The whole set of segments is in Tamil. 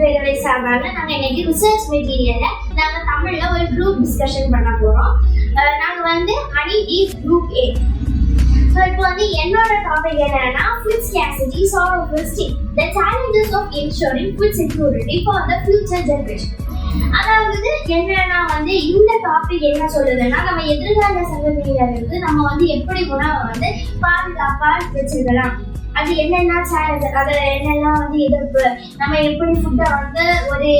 பேரவை சார்பாக நாங்கள் இன்னைக்கு ரிசர்ச் மெட்டீரியலை நாங்கள் தமிழில் ஒரு குரூப் டிஸ்கஷன் பண்ண போகிறோம். நாங்கள் வந்து அணி டி குரூப் ஏ. ஸோ இப்போ வந்து என்னோட டாபிக் என்னன்னா ஃபுட் ஸ்கேர்சிட்டி சால்வ் ஃபர்ஸ்டிங் the challenges of ensuring food security for the future generation. அதாவது என்னன்னா வந்து இந்த டாபிக் என்ன சொல்லுதுன்னா நம்ம எதிர்கால சந்ததியினருக்கு நம்ம வந்து எப்படி உணவை வந்து பாதுகாப்பாக வச்சிருக்கலாம், அது என்னென்ன சேலஞ்சஸ், அது என்னெல்லாம் வந்து எதிர்ப்பு, நம்ம எப்படி ஃபுட்டை வந்து ஒரு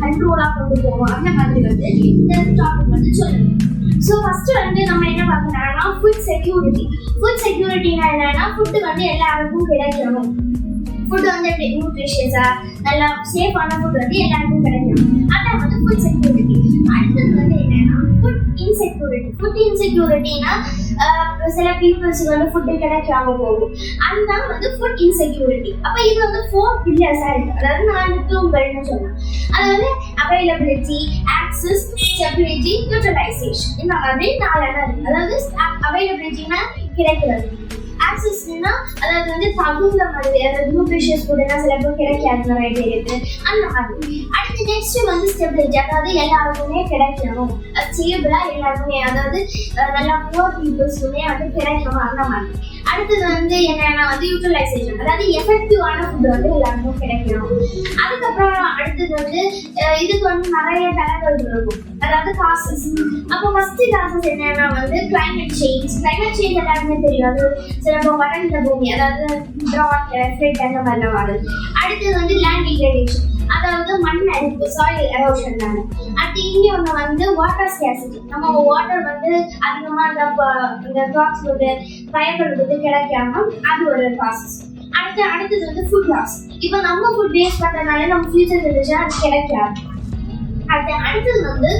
கண்ட்ரோலாக கொண்டு போவோம், அந்த மாதிரி வந்து இந்த டாபிக் வந்து சொல்லுது. ஸோ ஃபர்ஸ்ட் வந்து நம்ம என்ன பார்க்கணும்னா ஃபுட் செக்யூரிட்டி. ஃபுட் செக்யூரிட்டினா என்னன்னா ஃபுட்டு வந்து எல்லாருக்கும் கிடைக்கணும். ஃபுட் வந்து எப்படி நியூட்ரிஷியஸா நல்லா சேஃபான ஃபுட் வந்து எல்லாருக்கும் கிடைக்கணும். அதான் வந்து ஃபுட் செக்யூரிட்டி. அடுத்தது வந்து என்னன்னா ஃபுட் இன்செக்யூரிட்டி. ஃபுட் இன்செக்யூரிட்டினா சில பீப்புள்ஸுக்கு வந்து ஃபுட்டு கிடைக்காம போகும், அதுதான் வந்து ஃபுட் இன்செக்யூரிட்டி. அப்போ இது வந்து 4 பில்லர்ஸா இருக்கு, அதாவது 4 தூண்கள்னு சொல்லலாம். அது வந்து அவைலபிலிட்டி, ஆக்சஸ், ஸ்டெபிலிட்டி, யூட்டிலைசேஷன், இந்த மாதிரி 4 இருக்கு. அதாவது அவைலபிலிட்டினா கிடைக்கிறது, ஆக்சஸ்னா அதாவது வந்து தகுந்த மாதிரி, அதாவது நியூட்ரிஷியஸ் ஃபுட்னா சில பேர் கிடைக்காது நிறைய பேருக்கு, அந்த மாதிரி. அடுத்து நெக்ஸ்ட் வந்து ஸ்டெபிலிட்டி, அதாவது எல்லாருக்குமே கிடைக்கணும், ஸ்டேபிளா எல்லாருக்குமே, அதாவது நல்லா புவர் பீப்புள்ஸ்க்குமே வந்து கிடைக்கணும், அந்த மாதிரி. அடுத்தது வந்து என்னன்னா வந்து யூட்டிலைசேஷன், அதாவது எஃபெக்டிவான ஃபுட் வந்து எல்லாருக்கும் கிடைக்கணும். அதுக்கப்புறம் அடுத்தது வந்து இதுக்கு வந்து நிறைய தரங்கள் இருக்கும், அதாவது காசஸ். அப்போ ஃபர்ஸ்ட் காசஸ் என்னன்னா வந்து கிளைமேட் சேஞ்ச். கிளைமேட் சேஞ்ச் எல்லாருமே தெரியும், அது சில வடந்த பூமி, அதாவது ட்ராட், ஃப்ளட் அந்த மாதிரிலாம் வருது. அடுத்தது வந்து லேண்ட் டிகிரேடேஷன், அதாவது மண் அரிப்பு, சாயில் எரோஷன். அடுத்து இங்கே ஒன்று வந்து வாட்டர் ஸ்கேர்சிட்டி, நம்ம வாட்டர் வந்து அதிகமாக இந்த கிராப்ஸ் வந்து பயிர்கள் வந்து கிடைக்காம, அது ஒரு ப்ராசஸ். அடுத்தது வந்து ஃபுட் லாஸ். இப்போ நம்ம ஃபுட் வேஸ்ட் பண்ணுறதுனால நம்ம ஃபியூச்சர் ஜெனரேஷன் அது கிடைக்காது. அடுத்தது வந்து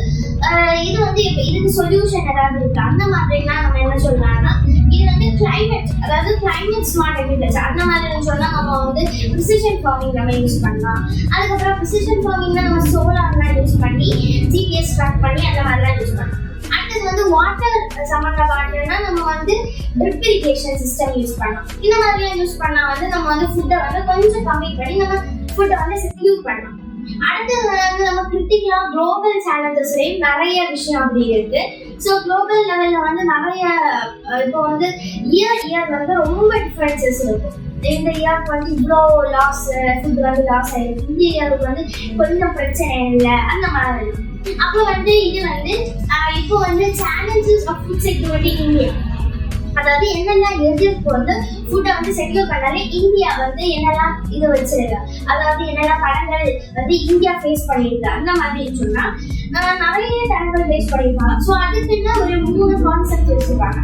இது வந்து இப்போ இதுக்கு சொல்யூஷன் ஏதாவது இருக்கு, அந்த மாதிரிலாம் நம்ம என்ன சொல்லலாம்னா இது வந்து கிளைமேட், அதாவது கிளைமேட் ஸ்மார்ட் அக்ரிகல்ச்சர், அந்த மாதிரி சொன்னால் நம்ம வந்து ப்ரிசிஷன் ஃபார்மிங் நம்ம யூஸ் பண்ணலாம். அதுக்கப்புறம் ப்ரிசிஷன் ஃபார்மிங்னா நம்ம சோலார்லாம் யூஸ் பண்ணி ஜிபிஎஸ் ட்ராக் பண்ணி அந்த மாதிரிலாம் யூஸ் பண்ணலாம். அடுத்தது வந்து வாட்டர் சம்மந்தப்பட்டனா நம்ம வந்து ட்ரிப் இரிகேஷன் சிஸ்டம் யூஸ் பண்ணலாம். இந்த மாதிரிலாம் யூஸ் பண்ணால் வந்து நம்ம வந்து ஃபுட்டை வந்து கொஞ்சம் கம்மி பண்ணி நம்ம ஃபுட்டை வந்து செக்யூர் பண்ணலாம். அடுத்தது வந்து நம்ம கிரிட்டிக்கலா குளோபல் சேலஞ்சஸ்லேயும் நிறைய விஷயம் அப்படி இருக்கு. ஸோ குளோபல் லெவலில் வந்து நிறைய இப்போ வந்து இயர் வந்து ரொம்ப டிஃப்ரென்சஸ் இருக்கு. இந்த இயருக்கு வந்து இவ்வளோ லாஸ், ஃபுட் வந்து லாஸ் ஆயிருக்கு, இந்த இயருக்கு வந்து கொஞ்சம் பிரச்சனை இல்லை, அந்த மாதிரி. அப்போ வந்து இது வந்து இப்போ வந்து challenges of food security India, அதாவது என்னெல்லாம் எதிர்ப்பு வந்து ஃபுட்டை வந்து செக்யூர் பண்ணாலே இந்தியா வந்து என்னெல்லாம் இது வச்சிருக்கு, அதாவது என்னெல்லாம் தடங்கள் வந்து இந்தியா ஃபேஸ் பண்ணியிருக்கு, அந்த மாதிரி சொன்னால் நிறைய தடங்கள் ஃபேஸ் பண்ணியிருப்பாங்க. ஸோ அதுக்குன்னு ஒரு 3 கான்செப்ட் வச்சுருப்பாங்க.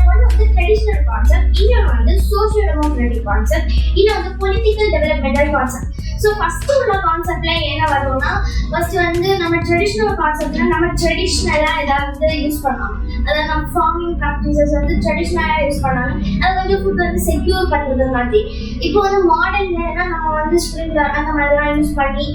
ஒன்று வந்து ட்ரெடிஷ்னல் கான்செப்ட், இன்னொன்று வந்து சோஷியல் டெமோக்ராட்டிக் கான்செப்ட், இன்னும் வந்து political developmental concept. So first உள்ள கான்செப்ட்ல என்ன வரும்னா ஃபர்ஸ்ட் வந்து நம்ம ட்ரெடிஷ்னல் கான்செப்ட்ல நம்ம ட்ரெடிஷ்னலாக ஏதாவது யூஸ் பண்ணலாம், அதாவது நம்ம ஃபார்மிங் ப்ராக்டிசஸ் வந்து ட்ரெடிஷ்னலாக யூஸ் பண்ணாலும் அது வந்து ஃபுட் வந்து செக்யூர் பண்ணுறது மாதிரி. இப்போ வந்து மாடர்ன்ல நம்ம வந்து ஸ்ப்ரிங்க்லர் அந்த மாதிரிலாம் யூஸ் பண்ணி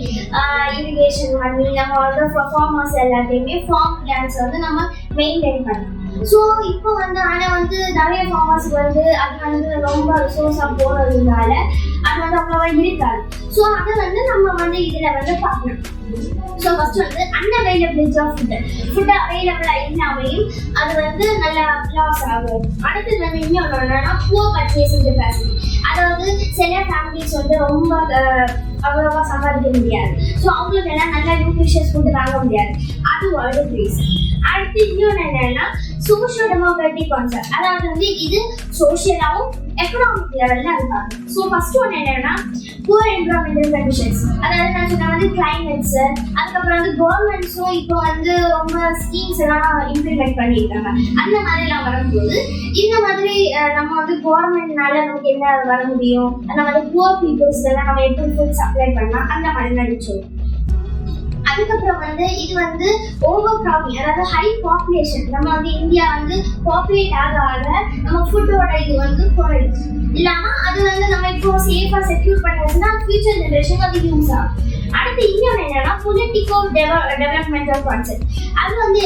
இரிகேஷன் பண்ணி நம்ம வந்து ஃபார்மர்ஸ் எல்லாத்தையுமே ஃபார்ம் லேண்ட்ஸ் வந்து நம்ம மெயின்டைன் பண்ணலாம். ஸோ இப்போ வந்து ஆனால் வந்து நிறைய ஃபார்மர்ஸ்க்கு வந்து அது வந்து ரொம்ப ரிசோர்ஸாக போகிறதுனால அது வந்து அவ்வளோவா இருக்காது. ஸோ அதை வந்து நம்ம வந்து இதில் வந்து பார்க்கணும். ஸோ ஃபர்ஸ்ட் வந்து அன்அவைலபிலிட்டி ஆஃப் ஃபுட் அவைலபிளாக இல்லாமையும் அது வந்து நல்லா லாஸ் ஆகும். அடுத்தது வந்து இன்னொன்று என்னன்னா புவர் பர்ச்சேசிங் கெப்பாசிட்டி, அதாவது சில ஃபேமிலிஸ் வந்து ரொம்ப அவ்வளோவா சம்பாதிக்க முடியாது, ஸோ அவங்களுக்கு எல்லாம் நல்லா நியூட்ரிஷியஸ் ஃபுட்டு வாங்க முடியாது, அது ஒரு ரீசன். அடுத்து இன்னொன்று என்னன்னா சோஷியல் டெமோக்ராட்டிக் கான்செப்ட், அதாவது வந்து இது சோஷியலாகவும் எக்கனாமிக் லெவலில் இருக்காங்க. ஸோ ஃபர்ஸ்ட் ஒன்று என்னன்னா புவர் என்விரான்மெண்டல் கண்டிஷன்ஸ், அதாவது நான் சொன்ன வந்து கிளைமேட்ஸ். அதுக்கப்புறம் வந்து கவர்மெண்ட்ஸும் இப்போ வந்து ரொம்ப ஸ்கீம்ஸ் எல்லாம் இம்ப்ளிமெண்ட் பண்ணியிருக்காங்க. அந்த மாதிரிலாம் வரும்போது இந்த மாதிரி நம்ம வந்து கவர்மெண்ட்னால நமக்கு என்ன வர முடியும், அந்த மாதிரி புவர் பீப்புள்ஸ்லாம் நம்ம எப்படி ஃபுட் சப்ளை பண்ணலாம், அந்த மாதிரி நினைச்சோம். அதுக்கப்புறம் வந்து இது வந்து ஓவர் கிரவுடிங், அதாவது ஹை பாப்புலேஷன். நம்ம வந்து இந்தியா வந்து பாப்புலேட் ஆக நம்ம ஃபுட்டோட இது வந்து குறையும். இல்லாமல் அது வந்து நம்ம இப்போ சேஃபாக செக்யூர் பண்ணுறதுன்னா ஃபியூச்சர் ஜென்ரேஷன் அது யூஸ் ஆகும். அடுத்து இன்னொன்று என்னன்னா பொலிட்டிக்கோ டெவலப்மெண்டல் கான்செப்ட். அது வந்து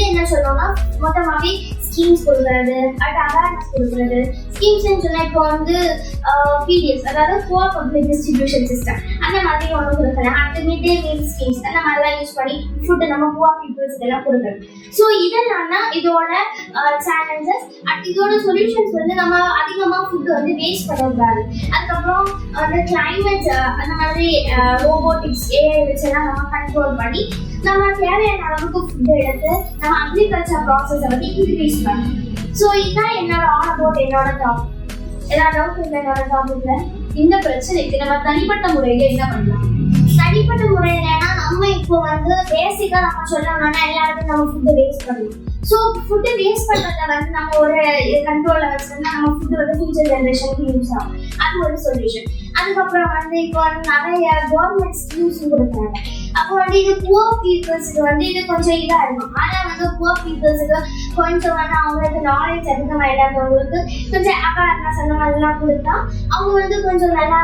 என்ன சொல்லணும்னா மொத்தமாகவே ஸ்கீம்ஸ் கொடுக்குறது, அடுத்து அவேர்னஸ் கொடுக்குறது. ஸ்கீம்ஸ்ன்னு சொன்னால் இப்போ வந்து பிடிஎஸ், அதாவது புவர் பப்ளிக் டிஸ்ட்ரிபியூஷன் சிஸ்டம், அந்த மாதிரி ஒன்று கொடுக்குறேன். அடுத்து மிட் டே மீல் ஸ்கீம்ஸ், அந்த மாதிரிலாம் யூஸ் பண்ணி ஃபுட்டு நம்ம புவர் பீப்புள்ஸ்க்கு எல்லாம் கொடுக்குறது. ஸோ இதெல்லாம் தான் இதோட சேலஞ்சஸ். அடுத்து இதோட சொல்யூஷன்ஸ் வந்து நம்ம அதிகமாக ஃபுட்டு வந்து வேஸ்ட் பண்ணக்கூடாது. அதுக்கப்புறம் அந்த கிளைமேட், அந்த மாதிரி ரோபோட்டிக்ஸ், ஏஐ வச்செல்லாம் நம்ம கண்ட்ரோல் பண்ணி நம்ம தேவையான அளவுக்கு ஃபுட்டு எடுத்து நம்ம அக்ரிகல்ச்சர் ப்ராசஸை வந்து இன்க்ரீஸ் பண்ணணும். ஸோ இதுதான் என்னோட ஆல் அபவுட் என்னோட டாபிக். ஏதாவது டவுட் இல்லை என்னோட டாபிக்ல? இந்த பிரச்சனைக்கு நம்ம தனிப்பட்ட முறையில என்ன பண்ணலாம்? தனிப்பட்ட முறையில நம்ம இப்போ வந்து பேசிக்கா நம்ம சொல்லணும்னா எல்லாருக்கும் நம்ம ஃபுட்டு வேஸ்ட் பண்ணணும். ஸோ ஃபுட்டு வேஸ்ட் பண்ணுறத வந்து நம்ம ஒரு கண்ட்ரோலில் வச்சுருந்தா நம்ம ஃபுட்டு வந்து ஃபியூச்சர் ஜென்ரேஷனுக்கு யூஸ் ஆகும். அது ஒரு சொல்யூஷன். அதுக்கப்புறம் வந்து இப்போ வந்து நிறைய கவர்மெண்ட் ஸ்கீம்ஸும் கொடுக்குறாங்க. அப்போ வந்து இது புவர் பீப்புள்ஸுக்கு வந்து இது கொஞ்சம் இதாக இருக்கும். ஆனால் வந்து புவர் பீப்புள்ஸுக்கு கொஞ்சம் வந்து அவங்களுக்கு நாலேஜ் அதிகமாக இல்லாதவங்களுக்கு கொஞ்சம் அவேர்னஸ் அந்த மாதிரிலாம் கொடுத்தா அவங்க வந்து கொஞ்சம் நல்லா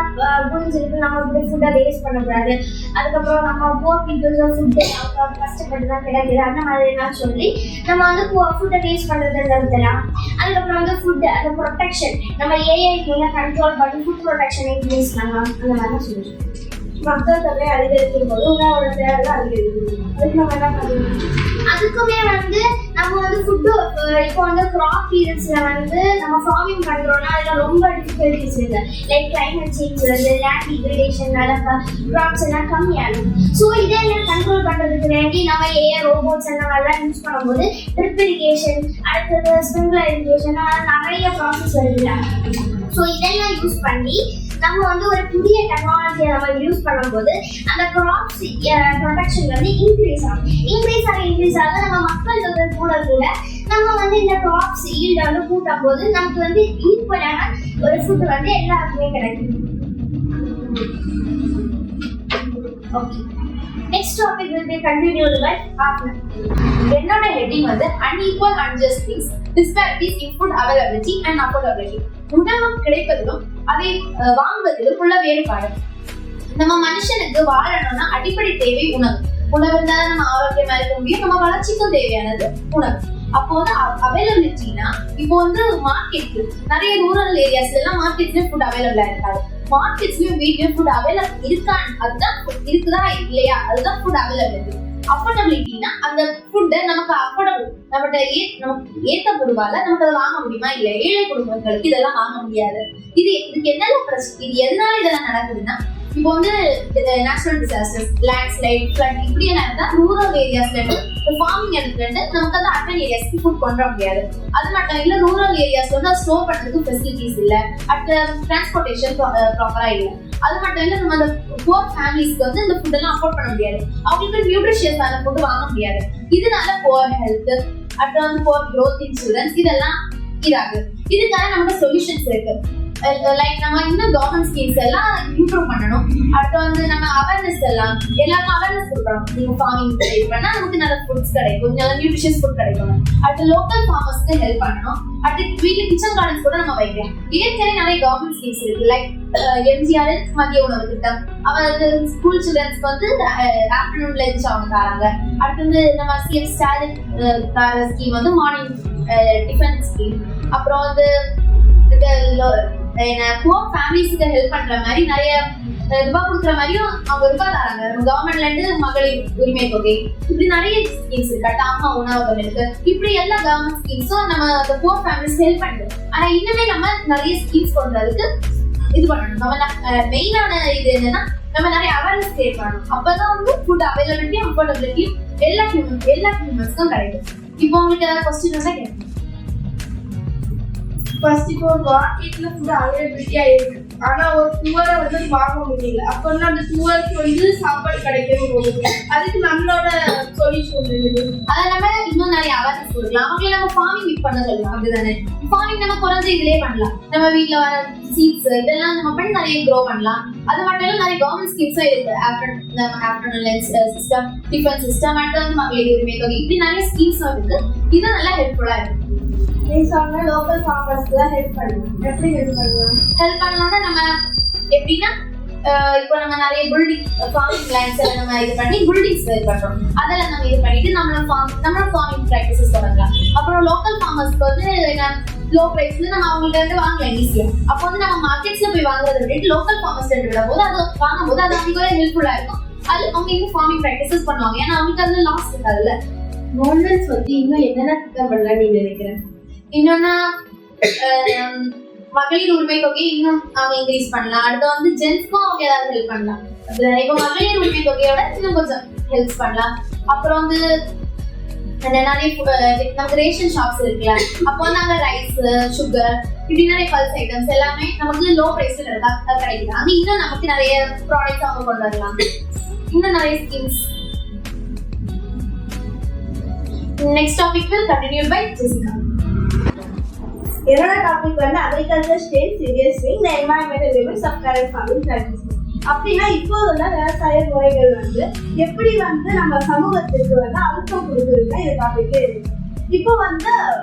புரிஞ்சுக்கிட்டு நம்ம இப்படி ஃபுட்டை வேஸ்ட் பண்ணக்கூடாது. அதுக்கப்புறம் நம்ம புவர் பீப்புள்ஸோட ஃபுட்டு அவங்க கஷ்டப்பட்டு தான் கிடைக்குது அந்த மாதிரிலாம் சொல்லி நம்ம வந்து ஃபுட்டை வேஸ்ட் பண்ணுறதுன்னு நிறுத்தலாம். அதுக்கப்புறம் வந்து ஃபுட்டு அந்த ப்ரொடெக்ஷன் நம்ம ஏஐ கண்ட்ரோல் பண்ணி ஃபுட் ப்ரொடெக்ஷனை இன்க்ரீஸ் பண்ணலாம். அந்த மாதிரிலாம் சொல்லுவோம். மக்கள் தொகை அதிகரிக்கும் போது உணவோட தேவை அதிகரிக்கும். அதுக்கு நம்ம என்ன பண்ணணும்? அதுக்குமே வந்து நம்ம வந்து ஃபுட்டு இப்போ வந்து கிராப் பீரியட்ஸ்ல வந்து நம்ம ஃபார்மிங் பண்றோம்னா அதில் ரொம்ப டிஃபிகல்டிஸ் இருக்கு. லைக் கிளைமேட் சேஞ்ச் வருது, லேண்ட் டிகிரேடேஷன்னால கிராப்ஸ் எல்லாம் கம்மியாகும். ஸோ இதெல்லாம் கண்ட்ரோல் பண்றதுக்கு வேண்டி நம்ம ஏஐ ரோபோட்ஸ் அந்த மாதிரிலாம் யூஸ் பண்ணும்போது ட்ரிப் இரிகேஷன், அடுத்தது ஸ்ப்ரிங்க்லர் இரிகேஷன், நிறைய ப்ராசஸ் வருதுல்ல. ஸோ இதெல்லாம் யூஸ் பண்ணி நம்ம வந்து ஒரு புதிய டெக்னாலஜியை நம்ம யூஸ் பண்ணும்போது அந்த கிராப்ஸ் ப்ரொடக்ஷன் வந்து இன்க்ரீஸ் ஆக நம்ம மக்கள் தொகை கூட நம்ம வந்து இந்த கிராப்ஸ் ஈல்டை வந்து கூட்டும் போது நமக்கு வந்து ஈக்குவலான ஒரு ஃபுட் வந்து எல்லாருக்குமே கிடைக்கும். Okay, next topic will be continued by Athna. என்னோட ஹெட்டிங் வந்து unequal unjust things, disparities in food availability and affordability. உணவு கிடைப்பதிலும் அதை வாங்குவதிலும் உள்ள வேறுபாடு. நம்ம மனுஷனுக்கு வாழணும்னா அடிப்படை தேவை உணவு. உணவு இருந்தாலும் நம்ம ஆரோக்கியமா இருக்க முடியும். நம்ம வளர்ச்சிக்கும் தேவையானது உணவு. அப்போ வந்து அவைலபிலிட்டினா இப்போ வந்து மார்க்கெட் நிறைய ரூரல் ஏரியாஸ்ல எல்லாம் மார்க்கெட்ல ஃபுட் அவைலபிளா இருக்காது. மார்க்கெட்ஸ்லயும் வீட்லயும் ஃபுட் அவைலபிள் இருக்கான்னு அதுதான் இருக்குதா இல்லையா அதுதான் ஃபுட் அவைலபிலிட்டி. அஃபோர்டபிலிட்டினா அந்த ஃபுட்டை நமக்கு அஃபோர்டபிள் நமக்கு ஏற்ற பொருளால நமக்கு அதை வாங்க முடியுமா இல்ல. ஏழை குடும்பங்களுக்கு இதெல்லாம் வாங்க முடியாது. இதுக்கு என்னென்ன பிரச்சனை, இது எதனால இதெல்லாம் நடக்குதுன்னா இப்போ வந்து natural disasters, landslide, flood இப்படி எல்லாம் இருந்தா ரூரல் ஏரியாஸ்ல இருந்து ஃபார்மிங் இடத்துல இருந்து நமக்கு வந்து அர்பன் ஏரியாஸ்க்கு ஃபுட் கொண்டு வர முடியாது. அது மட்டும் இல்ல ரூரல் ஏரியாஸ்ல வந்து ஸ்டோர் பண்றதுக்கு ஃபெசிலிட்டிஸ் இல்ல, அடுத்த டிரான்ஸ்போர்டேஷன் ப்ராப்பரா இல்ல. அது மட்டும் இல்ல நம்ம அந்த புவர் ஃபேமிலிஸ்க்கு வந்து இந்த ஃபுட் எல்லாம் அஃபோர்ட் பண்ண முடியாது. அவங்களுக்கு நியூட்ரிஷியஸான ஃபுட் வாங்க முடியாது. இதனால புவர் ஹெல்த், அடுத்து வந்து புவர் க்ரோத் இன்சூரன்ஸ் இதெல்லாம் இதாகுது. இதுக்காக நமக்கு சொல்யூஷன்ஸ் இருக்கு. லைக் நம்ம இன்னும் கவர்மெண்ட் ஸ்கீம்ஸ் எல்லாம் இம்ப்ரூவ் பண்ணணும். அடுத்து வந்து நம்ம அவேர்னஸ் எல்லாருக்கும் அவேர்னஸ் கொடுக்கணும். நீங்க ஃபார்மிங் பண்ணா நமக்கு நல்ல ஃபுட்ஸ் கிடைக்கும், நல்ல நியூட்ரிஷியஸ் ஃபுட் கிடைக்கும். அடுத்து லோக்கல் ஃபார்மர்ஸ்க்கு ஹெல்ப் பண்ணணும். அடுத்து வீட்டுல கிச்சன் கார்டன்ஸ் கூட நம்ம வைக்கலாம். இதே நிறைய கவர்மெண்ட் ஸ்கீம்ஸ் இருக்கு. லைக் எம்ஜிஆர் மதிய உணவு திட்டம், அவங்க ஸ்கூல் சில்ட்ரன்ஸ்க்கு வந்து ஆஃப்டர்நூன் லஞ்ச் அவங்க தராங்க. அடுத்து வந்து நம்ம சிஎம் ஸ்டாலின் ஸ்கீம் வந்து மார்னிங் டிஃபன் ஸ்கீம். அப்புறம் வந்து புவர் ஃபேமிலிஸ்க்கு ஹெல்ப் பண்ற மாதிரி நிறைய ரூபாய் கொடுக்குற மாதிரியும் அவங்க ரூபாய் தராங்க. நம்ம கவர்மெண்ட்ல இருந்து மகளிர் உரிமை தொகை இப்படி நிறைய ஸ்கீம்ஸ் இருக்கு. அம்மா உணவகம் இருக்கு. இப்படி எல்லா கவர்மெண்ட் ஸ்கீம்ஸும் நம்ம அந்த புவர் ஃபேமிலிஸ் ஹெல்ப் பண்ணுது. ஆனா இன்னுமே நம்ம நிறைய ஸ்கீம்ஸ் கொண்டதுக்கு இது பண்ணணும். நம்ம மெயினான இது என்னன்னா நம்ம நிறைய அவேர்னஸ் கிரியேட் பண்ணணும். அப்பதான் வந்து ஃபுட் அவைலபிலிட்டி, அஃபோர்டபிலிட்டி எல்லா ஹியூமன்ஸ்க்கும் கிடைக்கும். இப்போ உங்களுக்கு ஏதாவது கொஸ்டின் வந்தா கேட்கணும். ஃபர்ஸ்ட் இப்போ மார்க்கெட்ல ஃபுட் அவைலபிலிட்டியா இருக்கு, ஆனா ஒரு புவரை வந்து வாங்க முடியல. அப்ப வந்து அந்த புவருக்கு வந்து சாப்பாடு கிடைக்கணும் போகுது. அதுக்கு நம்மளோட சொல்யூஷன் இருக்குது. அதை நம்ம இன்னும் நிறைய அவேர்னஸ் கொடுக்கலாம். அவங்களே நம்ம ஃபார்மிங் பண்ண சொல்லலாம். அப்படிதானே ஃபார்மிங் நம்ம குறைஞ்ச இதுலயே பண்ணலாம். நம்ம வீட்டுல வர சீட்ஸ் இதெல்லாம் நம்ம பண்ணி நிறைய க்ரோ பண்ணலாம். அது மட்டும் இல்ல நிறைய கவர்மெண்ட் ஸ்கீம்ஸும் இருக்கு. Afternoon lunch system, tiffin system, அடுத்து வந்து மகளிர் உரிமை தொகை இப்படி நிறைய ஸ்கீம்ஸும் இருக்கு. இது நல்லா ஹெல்ப்ஃபுல்லா இருக்கு. நீ சொன்ன லோக்கல் ஃபார்மர்ஸ்க்கு தான் ஹெல்ப் பண்ணலாம். எப்படி ஹெல்ப் பண்ணலாம்? ஹெல்ப் பண்ணலாம்னா நம்ம எப்படின்னா இப்போ நம்ம நிறைய பில்டிங் ஃபார்மிங் லேண்ட்ஸ் எல்லாம் நம்ம இது பண்ணி பில்டிங்ஸ் இது பண்றோம். அதெல்லாம் நம்ம இது பண்ணிட்டு நம்மளோட ஃபார்மிங் ப்ராக்டிசஸ் தொடங்கலாம். அப்புறம் லோக்கல் ஃபார்மர்ஸ்க்கு வந்து லோ பிரைஸ்ல நம்ம அவங்கள்ட்ட இருந்து வாங்கலாம் ஈஸியா. அப்போ வந்து நம்ம மார்க்கெட்ஸ்ல போய் வாங்குறத விட லோக்கல் ஃபார்மர்ஸ் விடும்போது அது வாங்கும்போது அது அவங்களுக்கு ஹெல்ப்ஃபுல்லா இருக்கும். அது அவங்க இன்னும் ஃபார்மிங் ப்ராக்டிசஸ் பண்ணுவாங்க. ஏன்னா அவங்களுக்கு அதுல லாஸ் இருக்காதுல்ல. கவர்மெண்ட்ஸ் வந்து இன்னும் என்னென்ன திட்டம் பண்ணலாம் நீ நினைக்கிறேன்? இன்னொன்னா மகளிர் உரிமை தொகையை இன்னும் அவங்க இன்க்ரீஸ் பண்ணலாம். அடுத்து வந்து ஜென்ஸ்க்கும் அவங்க ஏதாவது ஹெல்ப் பண்ணலாம். இப்போ மகளிர் உரிமை தொகையோட இன்னும் கொஞ்சம் ஹெல்ப் பண்ணலாம். அப்புறம் வந்து நிறைய நமக்கு ரேஷன் ஷாப்ஸ் இருக்குல்ல, அப்போ வந்து அங்கே ரைஸ், சுகர், இப்படி நிறைய பல்ஸ் ஐட்டம்ஸ் எல்லாமே நமக்கு லோ பிரைஸ்ல கிடைக்குது. அங்கே இன்னும் நமக்கு நிறைய ப்ராடக்ட்ஸ் அவங்க கொண்டு வரலாம். இன்னும் நிறைய schemes. Next topic will continue by Jessica. என்னோட டாபிக் வந்து அக்ரிகல்ச்சர் ஸ்டேட் சீரியஸ்லி இந்த environmental limits of current farming practices. அப்படின்னா இப்போ உள்ள விவசாய முறைகள் வந்து எப்படி வந்து நம்ம சமூகத்துக்கு வந்து அழுத்தம் கொடுக்குறதுன்னா இந்த டாபிக்கே இருக்கு. இப்போ வந்து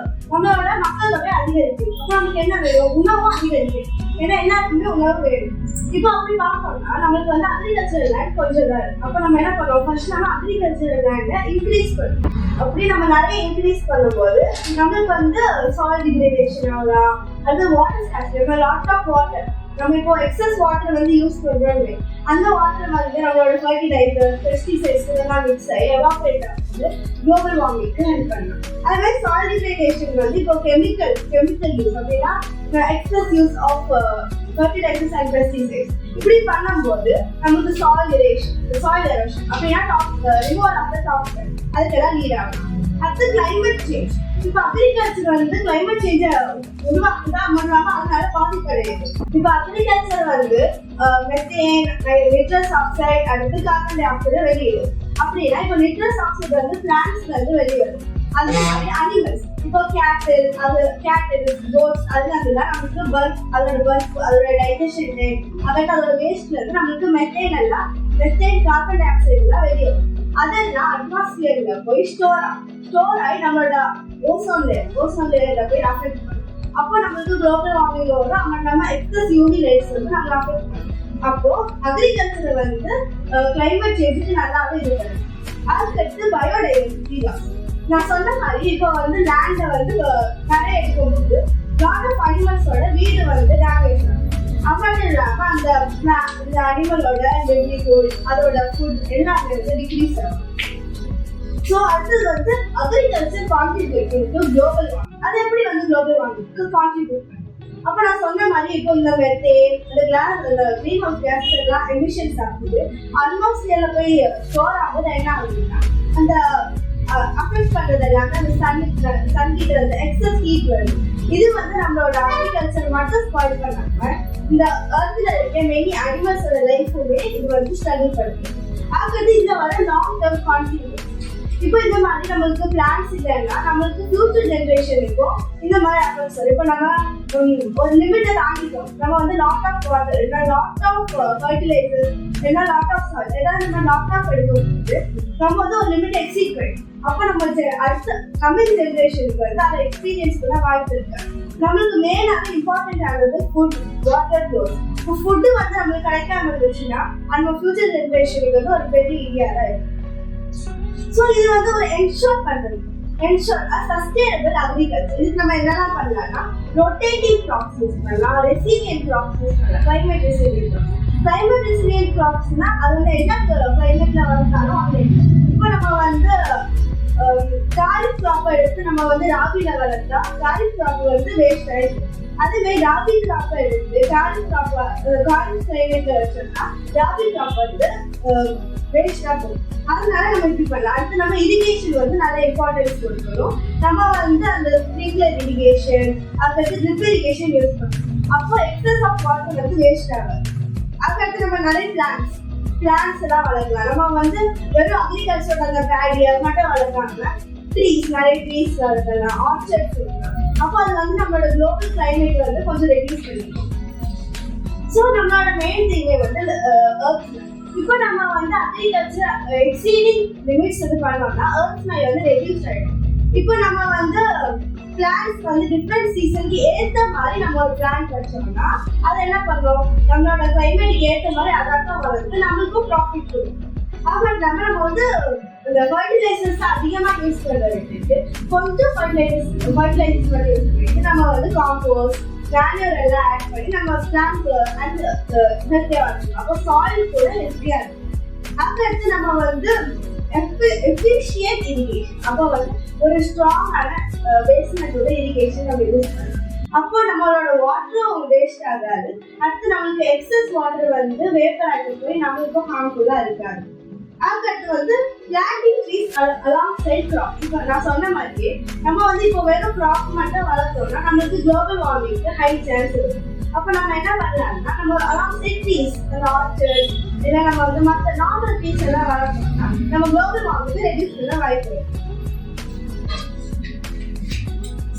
நம்மளோட மக்கள் தொகை அதிகரிச்சு, அப்போ நமக்கு என்ன வேணும்? உணவும் அதிகரிக்கு. ஏன்னா எல்லாருக்குமே உணவு வேணும். இப்போ அப்படி பார்த்தோம்னா நம்மளுக்கு வந்து அக்ரிகல்ச்சர் லேண்ட் கொஞ்சம் தான் இருக்கு. அப்போ நம்ம என்ன பண்ணுவோம்? ஃபர்ஸ்ட் நம்ம அக்ரிகல்ச்சர் லேண்டை இன்க்ரீஸ் பண்ணுவோம். அப்படி நம்ம நிறைய இன்க்ரீஸ் பண்ணும்போது நம்மளுக்கு வந்து சாயில் டிகிரேடேஷன் ஆகலாம். அது water scarcity, lot of water. நம்ம இப்போ எக்ஸஸ் வாட்டர் வந்து யூஸ் பண்றோம். அந்த வாட்டர் வந்து நம்மளோட ஃபர்டிலைசர், பெஸ்டிசைட்ஸ் இதெல்லாம் மிக்ஸ் ஆகி எவாபரேட் ஆகுது, குளோபல் வார்மிங்க்கு ஹெல்ப் பண்ணலாம். அதே மாதிரி சாயில் டிகிரேடேஷன் வந்து இப்போ கெமிக்கல் யூஸ் அப்படின்னா excess use of fertilisers and pesticides இப்படி பண்ணும்போது நமக்கு சாயில் எரோஷன் அப்படின்னா ரிமூவல் ஆஃப் த டாப் அதுக்கெல்லாம் லீட் ஆகும். அடுத்து கிளைமேட் சேஞ்ச். இப்போ அக்ரிகல்ச்சர் வந்து கிளைமேட் சேஞ்சை உருவாக்குதா பண்ணுவாங்க, அதனால பாதிப்படையுது. இப்போ அக்ரிகல்ச்சர் வந்து மெத்தேன், நிட்ரஸ் ஆக்சைடு, அடுத்து கார்பன் டை ஆக்சைடை வெளியிடுது. அப்படின்னா இப்போ நிட்ரஸ் ஆக்சைடு வந்து பிளான்ட்ஸ்ல இருந்து வெளியிடுது. அதே மாதிரி அனிமல்ஸ், இப்போ கேட்டில், கோட்ஸ் அதெல்லாம் நமக்கு பல்ப், அதோட டைஜஷன் டைம், அதோட வேஸ்ட்ல இருந்து நம்மளுக்கு மெத்தேன் கார்பன் டை ஆக்சைடு எல்லாம் வெளியிடும். அதெல்லாம் அட்மாஸ்பியர்ல போய் ஸ்டோர் ஆகி நம்மளோட ஓசோன் லேயர்ல போய் அஃபெக்ட் பண்ணும். அப்போ நம்மளுக்கு குளோபல் வார்மிங் வரும். நம்ம எக்ஸஸ் யூவி லைட்ஸ் வந்து நம்மள அஃபெக்ட் பண்ணும். அப்போ அக்ரிகல்ச்சர் வந்து கிளைமேட் சேஞ்சுக்கு நல்லாவே இருக்கு. அதுக்கடுத்து பயோடைவர்சிட்டி தான். நான் சொன்ன மாதிரி இப்போ வந்து லேண்டை வந்து நிறைய இருக்கும்போது லாட் ஆஃப் அனிமல்ஸோட வீடு வந்து டேமேஜ் ஆகும். அப்படி இல்லாம அந்த அனிமலோட லிவ்லிஹுட், அதோட ஃபுட் எல்லாமே வந்து டிக்ரீஸ் ஆகும். ஸோ அடுத்தது வந்து agriculture contribute to global warming. அது எப்படி வந்து குளோபல் வார்மிங்க்கு கான்ட்ரிபியூட் பண்ணும்? அப்போ நான் சொன்ன மாதிரி இப்போ இந்த மெத்தேன், அந்த கிரீன் ஹவுஸ் கேஸ் எல்லாம் எமிஷன்ஸ் ஆகுது. அட்மாஸ்பியர்ல போய் ஸ்டோர் ஆகுது. என்ன ஆகுதுன்னா அந்த அஃபெக்ட் பண்றது எல்லாமே அந்த சன் ஹீட், அந்த எக்ஸஸ் ஹீட் வருது. இது வந்து நம்மளோட அக்ரிகல்ச்சர் மட்டும் ஸ்பாயில் பண்ணாம இந்த எர்த்ல இருக்க மெனி அனிமல்ஸோட லைஃபுமே இது வந்து ஸ்ட்ரகிள் பண்ணுது. ஆகிறது இந்த வர லாங் டேர்ம் கான்ட்ரிபியூஷன். இப்போ இந்த மாதிரி நம்மளுக்கு பிளான்ஸ் இல்லைன்னா நம்மளுக்கு ஃபியூச்சர் ஜென்ரேஷனுக்கும் இந்த மாதிரி அஃபெக்ட்ஸ் வரும். இப்போ நம்ம ஒரு லிமிட்டை தாண்டிட்டோம். நம்ம வந்து லாட் ஆஃப் வாட்டர், இல்லை லாட் ஆஃப் ஃபர்டிலைசர், இல்லை லாட் ஆஃப் சாயில் ஏதாவது நம்ம லாட் ஆஃப் எடுக்கும்போது நம்ம வந்து ஒரு லிமிட் எக்ஸீட் பண்ணும். அப்போ நம்ம அடுத்த கம்மிங் ஜென்ரேஷனுக்கு வந்து அதை எக்ஸ்பீரியன்ஸ் பண்ண வாய்ப்பு இருக்கு. நம்மளுக்கு மெயினாக இம்பார்ட்டன்ட் ஆனது ஃபுட், வாட்டர் க்ளோஸ். இப்போ ஃபுட்டு வந்து நம்மளுக்கு கிடைக்காம இருந்துச்சுன்னா நம்ம ஃபியூச்சர் ஜென்ரேஷனுக்கு வந்து ஒரு பெரிய ஏரியா தான் இருக்கு. ஸோ இது வந்து ஒரு என்ஷோர் பண்றது, சஸ்டைனபிள் அக்ரிகல்ச்சர். இதுக்கு நம்ம என்னெல்லாம் பண்ணலாம்னா ரொட்டேட்டிங் கிராப்ஸ் யூஸ் பண்ணலாம், ரெசிலியன்ட் கிராப்ஸ் யூஸ் பண்ணலாம், கிளைமேட் ரெசிலியன்ட் கிராப்ஸ்னா அது வந்து என்ன கிளைமேட்ல வந்தாலும் அது. இப்போ நம்ம வந்து காரிஃப் கிராப்பை எடுத்து நம்ம வந்து ராபில வளர்த்தா காரிஃப் கிராப் வந்து வேஸ்ட் ஆயிடுச்சு. அதுவே ராபி கிராப்பை எடுத்து காரிஃப் கிளைமேட்ல வச்சோம்னா ராபி கிராப் வந்து வேஸ்டா போகும். அதனால நம்ம இப்படி பண்ணலாம். அடுத்து நம்ம இரிகேஷன் வந்து நிறைய இம்பார்ட்டன்ஸ் கொடுக்கணும். நம்ம வந்து அந்த ஸ்ப்ரிங்க்லர் இரிகேஷன், அதுக்கடுத்து ட்ரிப் இரிகேஷன் யூஸ் பண்ணணும். அப்போ எக்ஸஸ் ஆஃப் வாட்டர் வந்து வேஸ்ட் ஆகும். அதுக்கடுத்து நம்ம நிறைய பிளான்ஸ் எல்லாம் வளர்க்கலாம். நம்ம வந்து வெறும் அக்ரிகல்ச்சர் அந்த பேடியை மட்டும் வளர்க்காம நிறைய ட்ரீஸ் வளர்க்கலாம், ஆர்ச்சர்ட்ஸ் இருக்கலாம். அப்போ அது வந்து நம்மளோட குளோபல் கிளைமேட் வந்து கொஞ்சம் ரெடியூஸ் பண்ணிக்கும். ஸோ நம்மளோட மெயின் திங்கே வந்து எர்த். இப்போ நம்ம வந்து அக்ரிகல்ச்சர் எக்ஸீடிங் லிமிட்ஸ் வந்து பண்ணோம்னா எர்த் ஸ்மைல் வந்து ரெடியூஸ் ஆகிடும். இப்போ நம்ம வந்து பிளான்ஸ் வந்து டிஃப்ரெண்ட் சீசனுக்கு ஏற்ற மாதிரி நம்ம ஒரு பிளான் வச்சோம்னா அதை என்ன பண்ணுறோம், நம்மளோட கிளைமேட்டுக்கு ஏற்ற மாதிரி அதாட்டம் வளர்த்து நம்மளுக்கும் ப்ராஃபிட் கொடுக்கும். அது மட்டும் நம்ம வந்து இந்த ஃபர்டிலைசர்ஸ் அதிகமாக யூஸ் பண்ணுறதுக்கு கொஞ்சம் ஃபர்டிலைசர்ஸ் மட்டும் யூஸ் பண்ணிட்டு நம்ம வந்து காம்போஸ்ட் மேனுவர் எல்லாம் ஆட் பண்ணி நம்ம பிளான்ட் அண்ட் ஹெல்த்தியாக வச்சுக்கணும். அப்போ சாயில் கூட ஹெல்த்தியாக இருக்கும். அதுக்கடுத்து நம்ம வந்து எஃபிஷியன்ட் இரிகேஷன், அப்போ வந்து ஒரு ஸ்ட்ராங்கான பேஸ்மெண்டோட இரிகேஷன் நம்ம யூஸ் பண்ணலாம். அப்போ நம்மளோட வாட்டரும் வேஸ்ட் ஆகாது. அடுத்து நம்மளுக்கு எக்ஸஸ் வாட்டர் வந்து வேப்பர் ஆகி போய் நம்மளுக்கும் ஹார்ம்ஃபுல்லாக இருக்காது. அதுக்கடுத்து வந்து planting trees alongside crop. இப்போ நான் சொன்ன மாதிரியே நம்ம வந்து இப்போ வெறும் கிராப் மட்டும் வளர்த்தோம்னா நம்மளுக்கு குளோபல் வார்மிங்க்கு ஹை சான்ஸ் இருக்கும். அப்போ நம்ம என்ன பண்ணலாம்னா நம்ம அலாங் சைட் ட்ரீஸ், அந்த ஆர்ச்சர்ட் இல்லை நம்ம வந்து மற்ற நார்மல் ட்ரீஸ் எல்லாம் வளர்த்தோம்னா நம்ம குளோபல் வார்மிங்கை ரெடியூஸ் பண்ண வாய்ப்பு இருக்கு.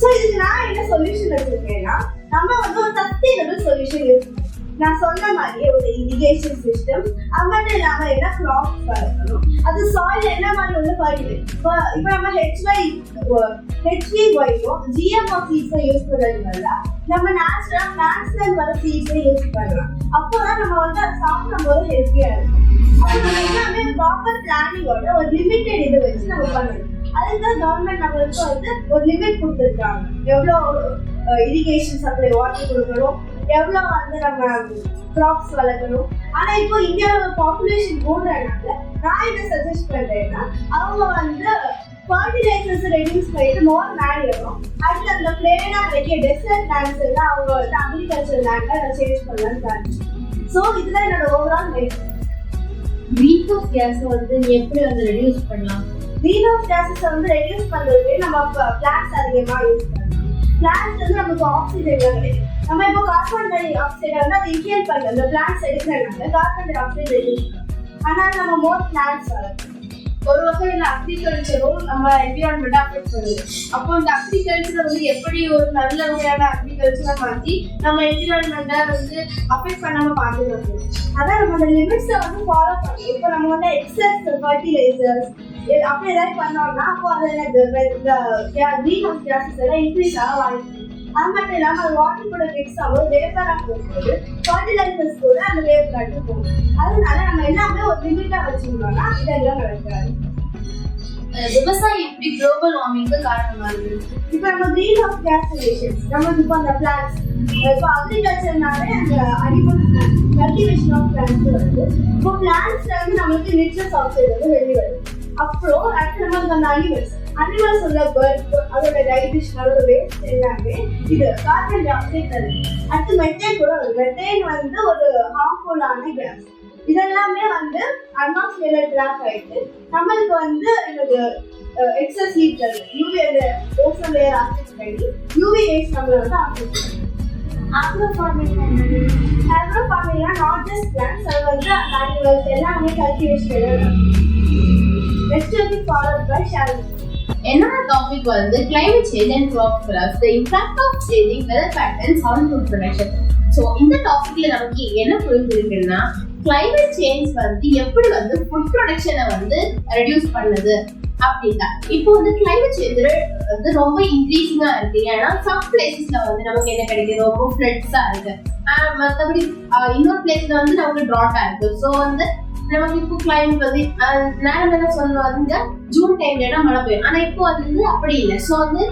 ஸோ இதுக்கு நான் என்ன சொல்யூஷன் வச்சிருக்கேன்னா நம்ம வந்து ஒரு சஸ்டைனபிள் சொல்யூஷன் யூஸ் பண்ணுவோம். நான் சொன்ன மாதிரியே ஒரு இரிகேஷன் சிஸ்டம், அது மட்டும் இல்லாமல் என்ன கிராப்ஸ் வளர்க்கணும், அது சாயில் என்ன மாதிரி வந்து ஃபர்டிலைசர். இப்போ நம்ம HVYO GMO சீட்ஸை யூஸ் பண்ணுறதுனால நம்ம நேச்சுரலாக பிளான்ட்ஸ்லேருந்து வர சீட்ஸை யூஸ் பண்ணலாம். அப்போ தான் நம்ம வந்து அதை சாப்பிடும்போது ஹெல்த்தியாக இருக்கும். அப்போ நம்ம எல்லாமே ப்ராப்பர் பிளானிங்கோட ஒரு லிமிட்டட் இதை வச்சு நம்ம பண்ணணும். அதுதான் கவர்மெண்ட் நம்மளுக்கு வந்து ஒரு லிமிட் கொடுத்துருக்காங்க, எவ்வளோ இரிகேஷன் சப்ளை வாட்டர் கொடுக்கணும், எவ்வளோ வந்து நம்ம கிராப்ஸ் வளர்க்கணும். ஆனால் இப்போ இந்தியாவோட பாப்புலேஷன் கூடுறதுனால நான் என்ன சஜஸ்ட் பண்ணுறேன்னா அவங்க வந்து ஃபர்டிலைசர்ஸ் ரெடியூஸ் பண்ணிட்டு மோர் மேனுவரும் அடுத்து அந்த பிளேனாக வைக்க டெசர்ட் லேண்ட்ஸ் எல்லாம் அவங்க வந்து அக்ரிகல்ச்சர் லேண்டில் சேஞ்ச் பண்ணலான்னு பிளான். ஸோ இதுதான் என்னோட overall main. Green house case வந்து எப்படி வந்து ரெடியூஸ் பண்ணலாம்? கிரீன் ஹவுஸ் கேஸஸ் வந்து ரெடியூஸ் பண்ணுறதுக்கு நம்ம பிளான்ட்ஸ் அதிகமாக யூஸ் பண்ணலாம். பிளான்ட்ஸ் வந்து நமக்கு ஆக்சிஜன் கிடைக்கும். நம்ம இப்போ கார்பன் டை ஆக்சைடை வந்து அதை இன்ஹேல் பண்ணல, இந்த பிளான்ட்ஸ் எடுக்கிறதுனால கார்பன் டை ஆக்சைடு ரெடியூஸ் பண்ணும். ஆனால் நம்ம மோர் பிளான்ட்ஸ் வளர்க்கணும். ஒரு வகையில் அக்ரிகல்ச்சரும் நம்ம என்விரான்மெண்ட்டை அஃபெக்ட் பண்ணுது. அப்போ இந்த அக்ரிகல்ச்சரை வந்து எப்படி ஒரு நல்ல வகையான அக்ரிகல்ச்சரை மாற்றி நம்ம என்விரான்மெண்ட்டை வந்து அஃபெக்ட் பண்ணாமல் பாதுகாக்கணும். அதான் நம்ம அந்த லிமிட்ஸை வந்து ஃபாலோ பண்ணணும். இப்போ நம்ம வந்து எக்ஸஸ் ஃபர்டிலைசர்ஸ் அப்படி ஏதாவது பண்ணோம்னா அப்போ அது கிரீன் ஹவுஸ் கேஸஸ் எல்லாம் இன்க்ரீஸ் ஆக வாய்ப்பு. அது மட்டும் இல்லாமல் அது வாட்டர் கூட மிக்ஸ் ஆகும், வேப்பராக போகும்போது ஃபர்டிலைசர்ஸ் கூட அந்த வேப்பராட்டு போகும். அதனால நம்ம எல்லாமே ஒரு லிமிட்டாக வச்சுக்கணும்னா இதெல்லாம் நடக்காது. விவசாயம் எப்படி குளோபல் வார்மிங்க்கு காரணமாக இருக்குது? இப்போ நம்ம கிரீன் ஹவுஸ் கேஸ் எமிஷன்ஸ் நமக்கு இப்போ அந்த பிளான்ஸ் இப்போ அக்ரிகல்ச்சர்னாலே அந்த அனிமல் கல்டிவேஷன் ஆஃப் பிளான்ஸ் வருது. இப்போ பிளான்ஸ்ல வந்து நம்மளுக்கு நிட்ரஸ் ஆக்சைடு வந்து வெளியே வருது. அப்புறம் அடுத்து நம்மளுக்கு அந்த அனிமல்ஸ் உள்ள பர்த் அதோட டைஜஷன் அதோட வேஸ்ட் எல்லாமே இது கார்பன் டை ஆக்சைடு தருது. அடுத்து மெத்தேன் கூட வருது. மெத்தேன் வந்து ஒரு ஹார்ம்ஃபுல்லான கேஸ். இதெல்லாமே வந்து அட்மாஸ்பியர்ல ட்ராப் ஆயிட்டு நம்மளுக்கு வந்து எனக்கு எக்ஸஸ் ஹீட் தருது. யூவி அந்த ஓசோன் லேயர் அஃபெக்ட் பண்ணி யூவி ரேஸ் நம்மளை வந்து அஃபெக்ட் பண்ணுது. Agro farming not just plants, அது வந்து அந்த அனிமல்ஸ் எல்லாமே கல்டிவேஷன். நெக்ஸ்ட் வந்து ஃபாலோட் பை ஷேரிங். என்னோட டாபிக் வந்து climate change and crop crops, the impact of changing weather patterns on food production. So இந்த டாபிக்ல நமக்கு என்ன புரிஞ்சிருக்குன்னா climate change வந்து எப்படி வந்து ஃபுட் ப்ரொடக்ஷனை வந்து ரெடியூஸ் பண்ணுது அப்படின்னா. இப்போ வந்து climate change வந்து ரொம்ப இன்க்ரீசிங்கா இருக்கு. ஏன்னா சம் பிளேசஸ்ல வந்து நமக்கு என்ன கிடைக்குது, ரொம்ப ஃப்ளட்ஸா இருக்கு. மற்றபடி இன்னொரு பிளேஸ்ல வந்து நமக்கு ட்ராட்டா இருக்கு. ஸோ வந்து நமக்கு இப்போ கிளைமேட் வந்து நேரம் என்ன சொல்லுவாங்க, ஜூன் டைம்ல மழை பெய்யும். ஆனா இப்போ அது வந்து அப்படி இல்லை. ஸோ வந்து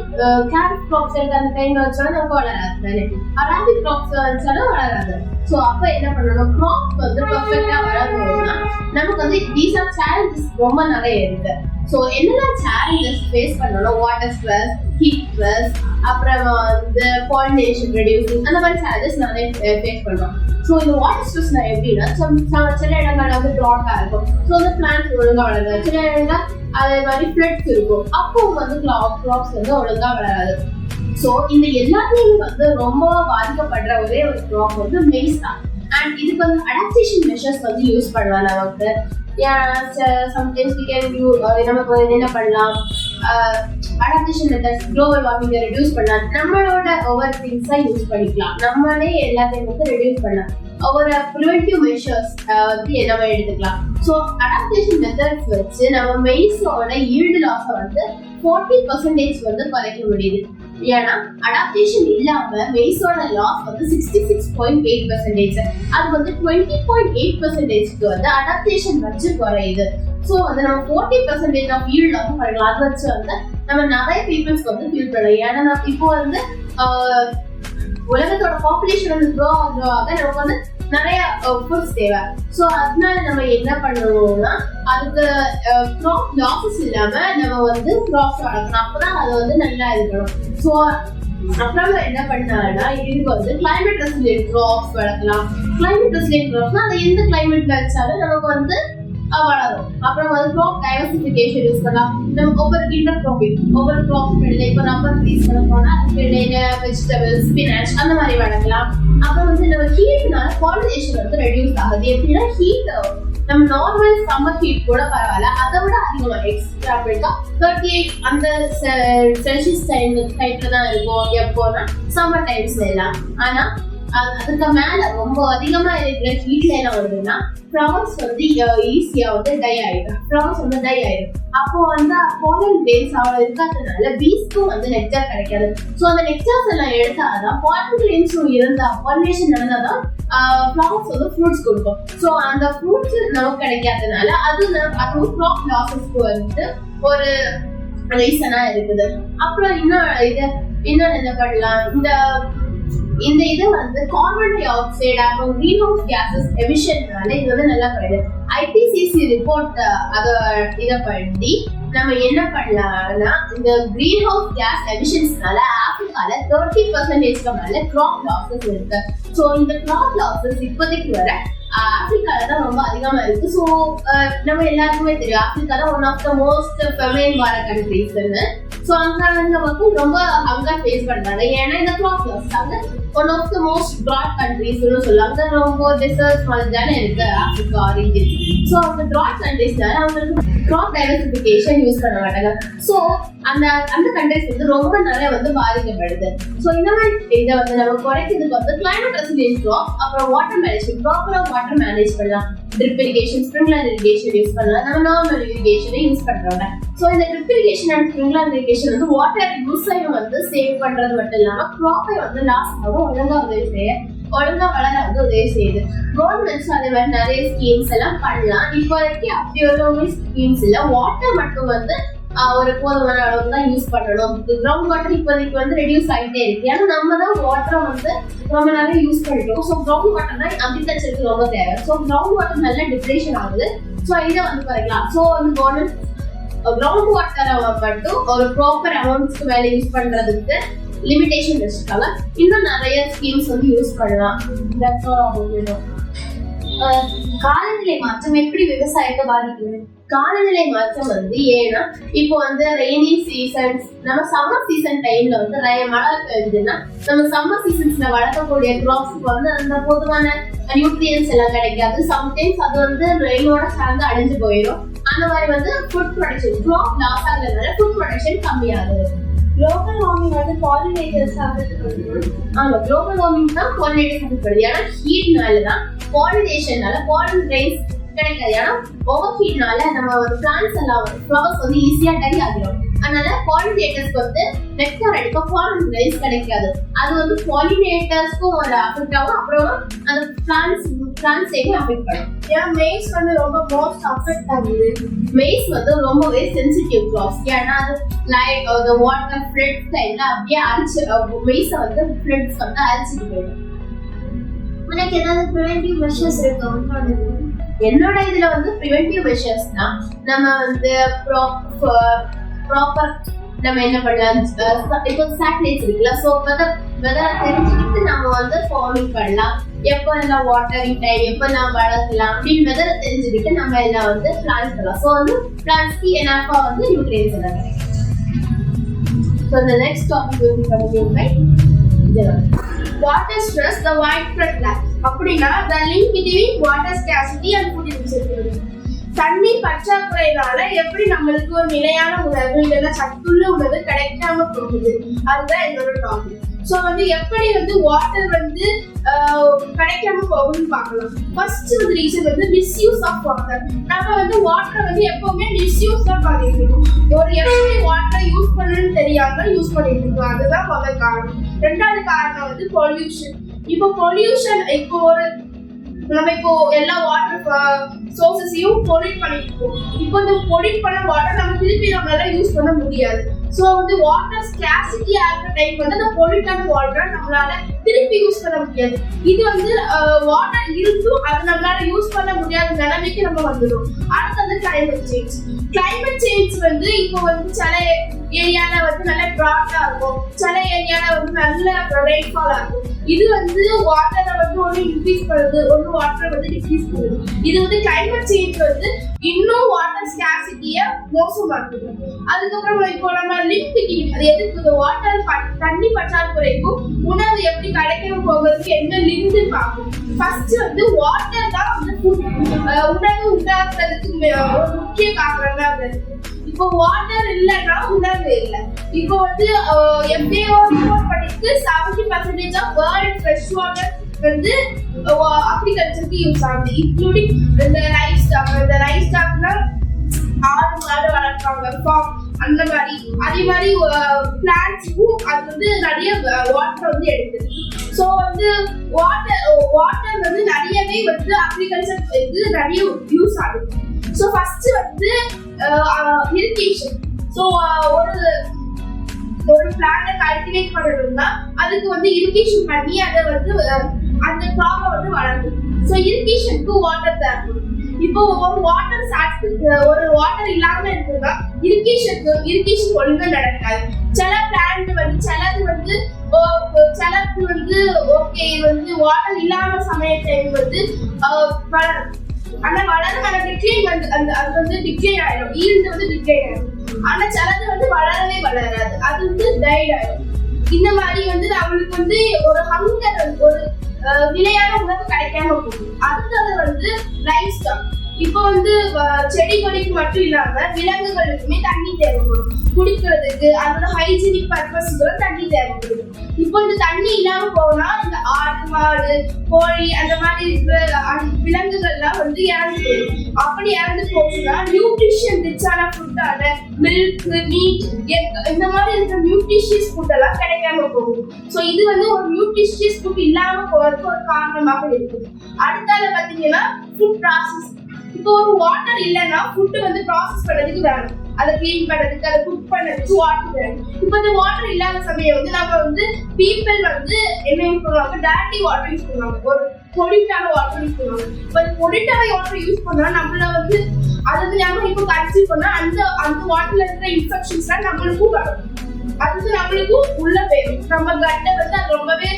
கேரட் க்ராப்ஸ் எடுத்து அந்த டைம்ல வச்சாலும் நமக்கு வளராது தானே, அரபிக் க்ராப்ஸ் வச்சாலும் வளராது. ஸோ அப்போ என்ன பண்ணணும், க்ராப் வந்து பர்ஃபெக்டா வளரணும்னா நமக்கு வந்து தீஸ் ஆர் சேலஞ்சஸ் ரொம்ப நிறைய இருக்கு. ஸோ என்னெல்லாம் சேலஞ்சஸ் ஃபேஸ் பண்ணணும், வாட்டர் ஸ்ட்ரெஸ், ஹீட் ஸ்ட்ரெஸ், அப்புறம் வந்து பாலினேஷன் ரெடியூசிங், அந்த மாதிரி சேலஞ்சஸ் நிறைய ஃபேஸ் பண்ணுறோம். ஸோ இந்த வாட்டர் ஸ்ட்ரெஸ் நான் எப்படின்னா சில இடங்கள்ல வந்து ட்ராட்டா இருக்கும். ஸோ அந்த பிளான்ஸ் ஒழுங்கா வளராது. சில இடங்கள் அதே மாதிரி ஃப்ளட்ஸ் இருக்கும். அப்போ வந்து க்ராப்ஸ் வந்து ஒழுங்கா வளராது. ஸோ இந்த எல்லாத்துலேயுமே வந்து ரொம்ப பாதிக்கப்படுற ஒரே ஒரு க்ராப் வந்து மெய்ஸ் தான். அண்ட் இதுக்கு வந்து அடாப்டேஷன் மெஷர்ஸ் வந்து யூஸ் பண்ணலாம். நமக்கு சம்டைம்ஸ் நமக்கு என்ன பண்ணலாம், அடாப்டேஷன் மெத்தட்ஸ், குளோபல் வார்மிங்கை ரெடியூஸ் பண்ணலாம். நம்மளோட ஒவ்வொரு திங்ஸை யூஸ் பண்ணிக்கலாம். நம்மளே எல்லாத்தையும் வந்து ரெடியூஸ் பண்ணலாம். ஒரு ப்ரிவென்டிவ் மெஷர்ஸ் வந்து நம்ம எடுத்துக்கலாம். ஸோ அடாப்டேஷன் மெத்தட்ஸ் வச்சு நம்ம மெய்ஸோட ஈல்டு லாஸை வந்து 40% வந்து குறைக்க முடியுது. ஏன்னா அடாப்டேஷன் இல்லாம மெய்ஸோட லாஸ் வந்து 66.8%. அது வந்து 20.8%க்கு வந்து அடாப்டேஷன் வச்சு குறையுது. ஸோ வந்து நம்ம 40% ஆஃப் ஈல்ட் வந்து பண்ணலாம். அது வச்சு வந்து நம்ம நிறைய பீப்புள்ஸ்க்கு வந்து ஃபீல் பண்ணலாம். ஏன்னா இப்போ வந்து உலகத்தோட பாப்புலேஷன் வந்து க்ரோ ஆக நமக்கு வந்து நிறைய ஃபுட்ஸ் தேவை. ஸோ அதனால நம்ம என்ன பண்ணணும்னா அதுக்கு க்ராப் லாஸஸ் இல்லாம நம்ம வந்து க்ராப்ஸ் வளர்க்கணும். அப்பதான் அதை வந்து நல்லா இருக்கணும். ஸோ அப்புறம் என்ன பண்ணாங்கன்னா இதுக்கு வந்து கிளைமேட் ரெசிலியன்ட் க்ராப்ஸ் வளர்க்கலாம். கிளைமேட் ரெசிலியன்ட் க்ராப்ஸ்னா அது எந்த கிளைமேட்ல வச்சாலும் நமக்கு வந்து வளரும். அப்புறம் வந்து க்ராப் டைவர்சிஃபிகேஷன் யூஸ் பண்ணலாம். நம்ம ஒவ்வொரு இன்டர் க்ராப்பிங் ஒவ்வொரு க்ராப் இடையில இப்போ ரப்பர் ட்ரீஸ் வளர்க்கணும்னா அதுக்கு இடையில வெஜிடபிள்ஸ், ஸ்பினாச் அந்த மாதிரி வளர்க்கலாம். அப்புறம் வந்து நம்ம ஹீட்னால பாலினேஷன் வந்து ரெடியூஸ் ஆகுது. எப்படின்னா ஹீட் நம்ம நார்மல் சம்மர் ஹீட் கூட பரவாயில்ல, அதை விட அதிகமா எக்ஸ்ட்ரா 38 அந்த செல்சியஸ் டைப்ல தான் இருக்கும் எப்போனா சம்மர் டைம்ஸ்ல எல்லாம். ஆனா அதுக்கு மேல ரொம்ப அதிகமா இருக்கிற ஹீட்ல என்ன வருதுன்னா ஃப்ளவர்ஸ் வந்து ஈஸியா வந்து டை ஆயிடும். ஃப்ளவர்ஸ் வந்து டை ஆயிடும். அப்போ வந்து பாலன் கிரெயின்ஸ் அவ்வளவு இருக்காதனால பீஸ்க்கும் வந்து நெக்டார் கிடைக்காது. ஸோ அந்த நெக்டார்ஸ் எல்லாம் எடுத்தாதான் பாலன் கிரெயின்ஸும் இருந்தா பாலினேஷன் நடந்தாதான் ஃப்ளவர்ஸ் வந்து ஃப்ரூட்ஸ் கொடுக்கும். ஸோ அந்த ஃப்ரூட்ஸ் நமக்கு கிடைக்காதனால அதுவும் க்ராப் லாஸஸ்க்கு வந்து ஒரு ரீசனா இருக்குது. அப்புறம் இன்னொன்னு என்ன பண்ணலாம், இந்த இது வந்து கார்பன் டை ஆக்சைடு அப்புறம் கிரீன் ஹவுஸ் கேசஸ் எமிஷன்னால இது வந்து நல்லா குறையுது. ஐபிசிசி ரிப்போர்ட் இதை பண்ணி நம்ம என்ன பண்ணலாம்னா இந்த கிரீன் ஹவுஸ் கேஸ் எமிஷன்ஸ்னால ஆப்பிரிக்கால 30% மேல கிராப் லாஸஸ் இருக்கு. ஸோ இந்த கிராப் லாஸஸ் இப்போதைக்கு வர ஆப்பிரிக்கால தான் ரொம்ப அதிகமா இருக்கு. ஸோ நம்ம எல்லாருக்குமே தெரியும் ஆப்பிரிக்கா தான் one of the most famine வார கண்ட்ரீஸ்ன்னு. ஸோ அங்க மக்கள் ரொம்ப ஹங்கர் ஃபேஸ் பண்றாங்க. ஏன்னா இந்த கிராப் லாஸ் அங்க ஒன் ஆஃப் த மோஸ்ட் ட்ராட் கண்ட்ரீஸ்னு சொல்லுவாங்க. ரொம்ப டெசர்ட் மாதிரி தானே இருக்கு ஆப்பிரிக்கா ரீஜன். ஸோ அந்த ட்ராட் கண்ட்ரீஸ்னால அவங்களுக்கு கிராப் டைவர்சிஃபிகேஷன் யூஸ் பண்ண மாட்டாங்க. ஸோ அந்த கண்ட்ரீஸ் வந்து ரொம்ப நிறைய வந்து பாதிக்கப்படுது. ஸோ இந்த மாதிரி இதை வந்து நம்ம குறைக்கிறதுக்கு வந்து கிளைமேட் ரெசிலியன்ட் கிராப் அப்புறம் வாட்டர் மேனேஜ்மெண்ட் ப்ராப்பரா வாட்டர் மேனேஜ் பண்ணலாம். Drip irrigation, sprinkler irrigation use பண்ணலாம். நம்ம நார்மல் இரிகேஷனை யூஸ் பண்றோம். ஸோ இந்த drip irrigation and sprinkler irrigation வந்து வாட்டர் யூஸையும் வந்து சேவ் பண்றது மட்டும் இல்லாம கிராப்பை வந்து லாஸ் ஆகும் ஒழுங்கா வளர வந்து உதவி செய்யுது. கவர்மெண்ட்ஸ் அதே மாதிரி நிறைய ஸ்கீம்ஸ் எல்லாம் பண்ணலாம். இப்போதைக்கு அப்படி ஒரு ஸ்கீம்ஸ் இல்ல. வாட்டர் மட்டும் வந்து ஒரு போதுமான அளவு தான் யூஸ் பண்ணணும். கிரவுண்ட் வாட்டர் இப்போதைக்கு வந்து ரெடியூஸ் ஆகிட்டே இருக்கு. ஏன்னா நம்ம தான் வாட்டரை வந்து ரொம்ப நிறைய யூஸ் பண்ணிட்டோம். ஸோ கிரவுண்ட் வாட்டர் தான் அக்ரிகல்ச்சருக்கு ரொம்ப தேவை. ஸோ கிரவுண்ட் வாட்டர் நல்லா டிப்ரேஷன் ஆகுது. ஸோ இதை வந்து குறைக்கலாம். ஸோ வந்து கவர்மெண்ட் கிரவுண்ட் வாட்டரை மட்டும் ஒரு ப்ராப்பர் அமௌண்ட்ஸ்க்கு மேலே யூஸ் பண்றதுக்கு லிமிடேஷன் வச்சிருக்காங்க. இன்னும் நிறைய ஸ்கீம்ஸ் வந்து யூஸ் பண்ணலாம். காலநிலை மாற்றம் எப்படி விவசாயத்தை பாதிக்குது? காலநிலை மாற்றம் வந்து ஏன்னா இப்போ வந்து ரெய்னி சீசன்ஸ் நம்ம சம்மர் சீசன் டைம்ல வந்து மழை பெய்யுதுன்னா நம்ம சம்மர் சீசன்ஸ்ல வளர்க்கக்கூடிய கிராப்ஸ்க்கு வந்து அந்த பொதுவான நியூட்ரியன்ஸ் எல்லாம் கிடைக்காது. சம்டைம்ஸ் அது வந்து ரெயினோட சேர்ந்து அழிஞ்சு போயிடும். அந்த மாதிரி வந்து ஃபுட் ப்ரொடக்ஷன் கிராப் லாஸ் ஆகுறதுனால ஃபுட் ப்ரொடக்ஷன் கம்மியாகுது. குளோபல் வார்மிங் வந்து பாலினேட்டர்ஸ் ஆகுது. ஆமா, குளோபல் வார்மிங் தான் பாலினேட்டர்ஸ் ஆகுது. ஏன்னா ஹீட்னால தான் பாலினேஷன்னால பாலின் கிரெயின்ஸ் கிடைக்காது. ஏன்னா ஓவர் ஹீட்னால நம்ம ஒரு பிளான்ட்ஸ் எல்லாம் ஃப்ளவர்ஸ் வந்து ஈஸியா டை ஆகிடும். அதனால பாலினேட்டர்ஸ்க்கு வந்து நெக்டார் அடிக்க பாலின் கிரெயின்ஸ் கிடைக்காது. அது வந்து பாலினேட்டர்ஸ்க்கும் ஒரு அஃபெக்ட் ஆகும். அப்புறம் அந்த பிளான்ட்ஸையும் அஃபெக்ட் பண்ணும். ஏன்னா மெய்ஸ் வந்து ரொம்ப மோஸ்ட் அஃபெக்ட் ஆகுது. மெய்ஸ் வந்து ரொம்பவே சென்சிட்டிவ் கிராப்ஸ். ஏன்னா அது லைக் the water floods டைம்ல அப்படியே அரிச்சு மெய்ஸை வந்து ஃப்ளட்ஸ் வந்து அரிச்சிட்டு போயிடும். உனக்கு ஏதாவது ப்ரிவென்டிவ் மெஷர்ஸ் இருக்கா? என்னோட இதுல வந்து ப்ரிவென்டிவ் மெஷர்ஸ்னா நம்ம வந்து ப்ராப்பர் நம்ம என்ன பண்ணலாம், இப்போ சேட்டலைட்ஸ் இருக்குல்ல. ஸோ வெதரை தெரிஞ்சுக்கிட்டு நம்ம வந்து ஃபார்மிங் பண்ணலாம். எப்போ எல்லாம் வாட்டரிங் டைம், எப்போ எல்லாம் வளர்க்கலாம் அப்படின்னு வெதரை தெரிஞ்சுக்கிட்டு நம்ம எல்லாம் வந்து பிளான்ஸ் பண்ணலாம். ஸோ வந்து பிளான்ஸ்க்கு என்னப்பா வந்து நியூட்ரியன்ஸ் எல்லாம் கிடைக்கும். So the next topic will be continued by Water stress, the widespread lack. அப்படின்னா the link between water scarcity and food insecurity. தண்ணீர் பற்றாக்குறையினால எப்படி நம்மளுக்கு ஒரு நிலையான உணவு இல்லைன்னா சத்துள்ள உணவு கிடைக்காம போகுது, அதுதான் என்னோட டாபிக். ஸோ வந்து எப்படி வந்து வாட்டர் வந்து கிடைக்காம போகும்னு பார்க்கலாம். ஃபர்ஸ்ட் வந்து ரீசன் வந்து மிஸ்யூஸ் ஆஃப் வாட்டர். நம்ம வந்து வாட்டரை வந்து எப்பவுமே மிஸ்யூஸ் தான் பண்ணிட்டு இருக்கோம். ஒரு எப்படி வாட்டரை யூஸ் பண்ணணும்னு தெரியாம யூஸ் பண்ணிட்டு இருக்கோம். அதுதான் முதல் காரணம். ரெண்டாவது காரணம் வந்து பொல்யூஷன். இப்போ பொல்யூஷன் நம்ம இப்போ எல்லா வாட்டர் சோர்சஸையும் பொல்யூட் பண்ணிட்டு இருக்கோம். இப்போ இந்த பொல்யூட் பண்ண வாட்டர் நம்ம திருப்பி நம்மளால யூஸ் பண்ண முடியாது. ஸோ வந்து வாட்டர் ஸ்கேர்சிட்டி ஆகிற டைம் வந்து அந்த பொல்யூட்டான வாட்டரை நம்மளால திருப்பி யூஸ் பண்ண முடியாது. இது வந்து வாட்டர் இருந்தும் அது நம்மளால யூஸ் பண்ண முடியாத நிலைமைக்கு நம்ம வந்துடும். அடுத்து வந்து கிளைமேட் சேஞ்ச். கிளைமேட் சேஞ்ச் வந்து இப்போ வந்து சில ஏரியால வந்து நல்ல ட்ராட்டா இருக்கும், சில ஏரியால வந்து நல்ல ரெயின்ஃபாலா இருக்கும். இது வந்து வாட்டரை வந்து ஒன்று இன்க்ரீஸ் பண்ணுது, ஒன்று வாட்டரை வந்து டிக்ரீஸ் பண்ணுது. இது வந்து கிளைமேட் சேஞ்ச் வந்து இன்னும் வாட்டர் ஸ்கேர்சிட்டியை மோசமாக்குது. அதுக்கப்புறம் இப்போ நம்ம லிமிட்டிங், அது எதுக்கு வாட்டர் தண்ணி பற்றாக்குறைக்கும் உணவு எப்படி கிடைக்காம போகிறதுக்கு என்ன லிமிட் பார்க்கும். ஃபர்ஸ்ட் வந்து வாட்டர் தான் வந்து உணவு உண்டாக்குறதுக்கு ஒரு முக்கிய காரணம் தான் இருக்கு. இப்போ வாட்டர் இல்லைன்னா உணவு இல்லை. இப்போ வந்து FAO ரிப்போர்ட் பண்ணிட்டு 70% ஆஃப் வேர்ல்ட் ஃப்ரெஷ் வாட்டர் வந்து அக்ரிகல்ச்சருக்கு யூஸ் ஆகுது, இன்க்ளூடிங் இந்த லைஃப் ஸ்டாக்னா ஆடு மாடு வளர்ப்பாங்க, ஃபார்ம் அந்த மாதிரி. அதே மாதிரி பிளான்ட்ஸுக்கும் அது வந்து நிறைய வாட்டர் வந்து எடுக்குது. ஸோ வந்து வாட்டர் வந்து நிறையவே வந்து அக்ரிகல்ச்சர் வந்து நிறைய யூஸ் ஆகுது. ஸோ ஃபர்ஸ்ட் வந்து இரிகேஷன். ஸோ ஒரு பிளான்ட்டை கல்டிவேட் பண்ணணும்னா அதுக்கு வந்து இரிகேஷன் பண்ணி அதை வந்து அந்த க்ராப்பை வந்து வளர்க்கும். ஸோ இரிகேஷனுக்கு வாட்டர் தேவைப்படும். இப்போ ஒரு வாட்டர் இல்லாம இருக்குன்னா இரிகேஷன் ஒழுங்கா நடக்காது. சில பிளான்ட் வந்து சிலது வந்து ஓகே வந்து வாட்டர் இல்லாம சமயத்தில் வந்து வளரும். ஆனா வளரும் அந்த டிக்ளைன் வந்து அது வந்து டிக்ளைன் ஆயிடும், ஈல்டு வந்து டிக்ளைன் ஆயிடும். ஆனா சிலது வந்து வளரவே வளராது, அது வந்து டைட் ஆயிடும். இந்த மாதிரி வந்து நம்மளுக்கு வந்து ஒரு ஹங்கர், ஒரு நிலையான உணவு கிடைக்காம போகும். அடுத்தது வந்து லைஃப் ஸ்டாக். இப்போ வந்து செடி கொடிக்கு மட்டும் இல்லாம விலங்குகளுக்குமே தண்ணி தேவைப்படும். குடிக்கிறதுக்கு அதோட ஹைஜீனிக் பர்பஸ்க்கு தண்ணி தேவைப்படுது. இப்போ இந்த தண்ணி இல்லாம போனா இந்த ஆடு மாடு கோழி அந்த மாதிரி இருக்கிற விலங்குகள்லாம் வந்து இறந்து போயிடும். அப்படி இறந்து போச்சுன்னா நியூட்ரிஷன் ரிச்சான ஃபுட்டான மில்க், மீட் இந்த மாதிரி இருக்கிற நியூட்ரிஷியஸ் ஃபுட் எல்லாம் கிடைக்காம போகும். ஸோ இது வந்து ஒரு நியூட்ரிஷியஸ் ஃபுட் இல்லாம போறதுக்கு ஒரு காரணமாக இருக்குது. அடுத்தால பாத்தீங்கன்னா ஃபுட் ப்ராசஸ். இப்போ ஒரு வாட்டர் இல்லைன்னா ஃபுட் வந்து ப்ராசஸ் பண்ணதுக்கு வேணும், அதை கிளீன் பண்ணதுக்கு, அதை குக் பண்ணதுக்கு வாட்டர் வேணும். இப்போ இந்த வாட்டர் இல்லாத சமயம் வந்து நம்ம வந்து பீப்பிள் வந்து என்ன யூஸ் பண்ணுவாங்க, டேரக்ட்லி வாட்டர் யூஸ் பண்ணுவாங்க, ஒரு பொலிட்டான வாட்டர் யூஸ் பண்ணுவாங்க. இப்போ பொலிட்டான வாட்டர் யூஸ் பண்ணா நம்மள வந்து அது வந்து நம்ம இப்போ கன்சியூம் பண்ணா அந்த வாட்டர்ல இருக்கிற இன்ஃபெக்ஷன்ஸ்லாம் நம்மளுக்கும் வரும். அது வந்து நம்மளுக்கும் உள்ள போயிடும். நம்ம கட்டை வந்து அது ரொம்பவே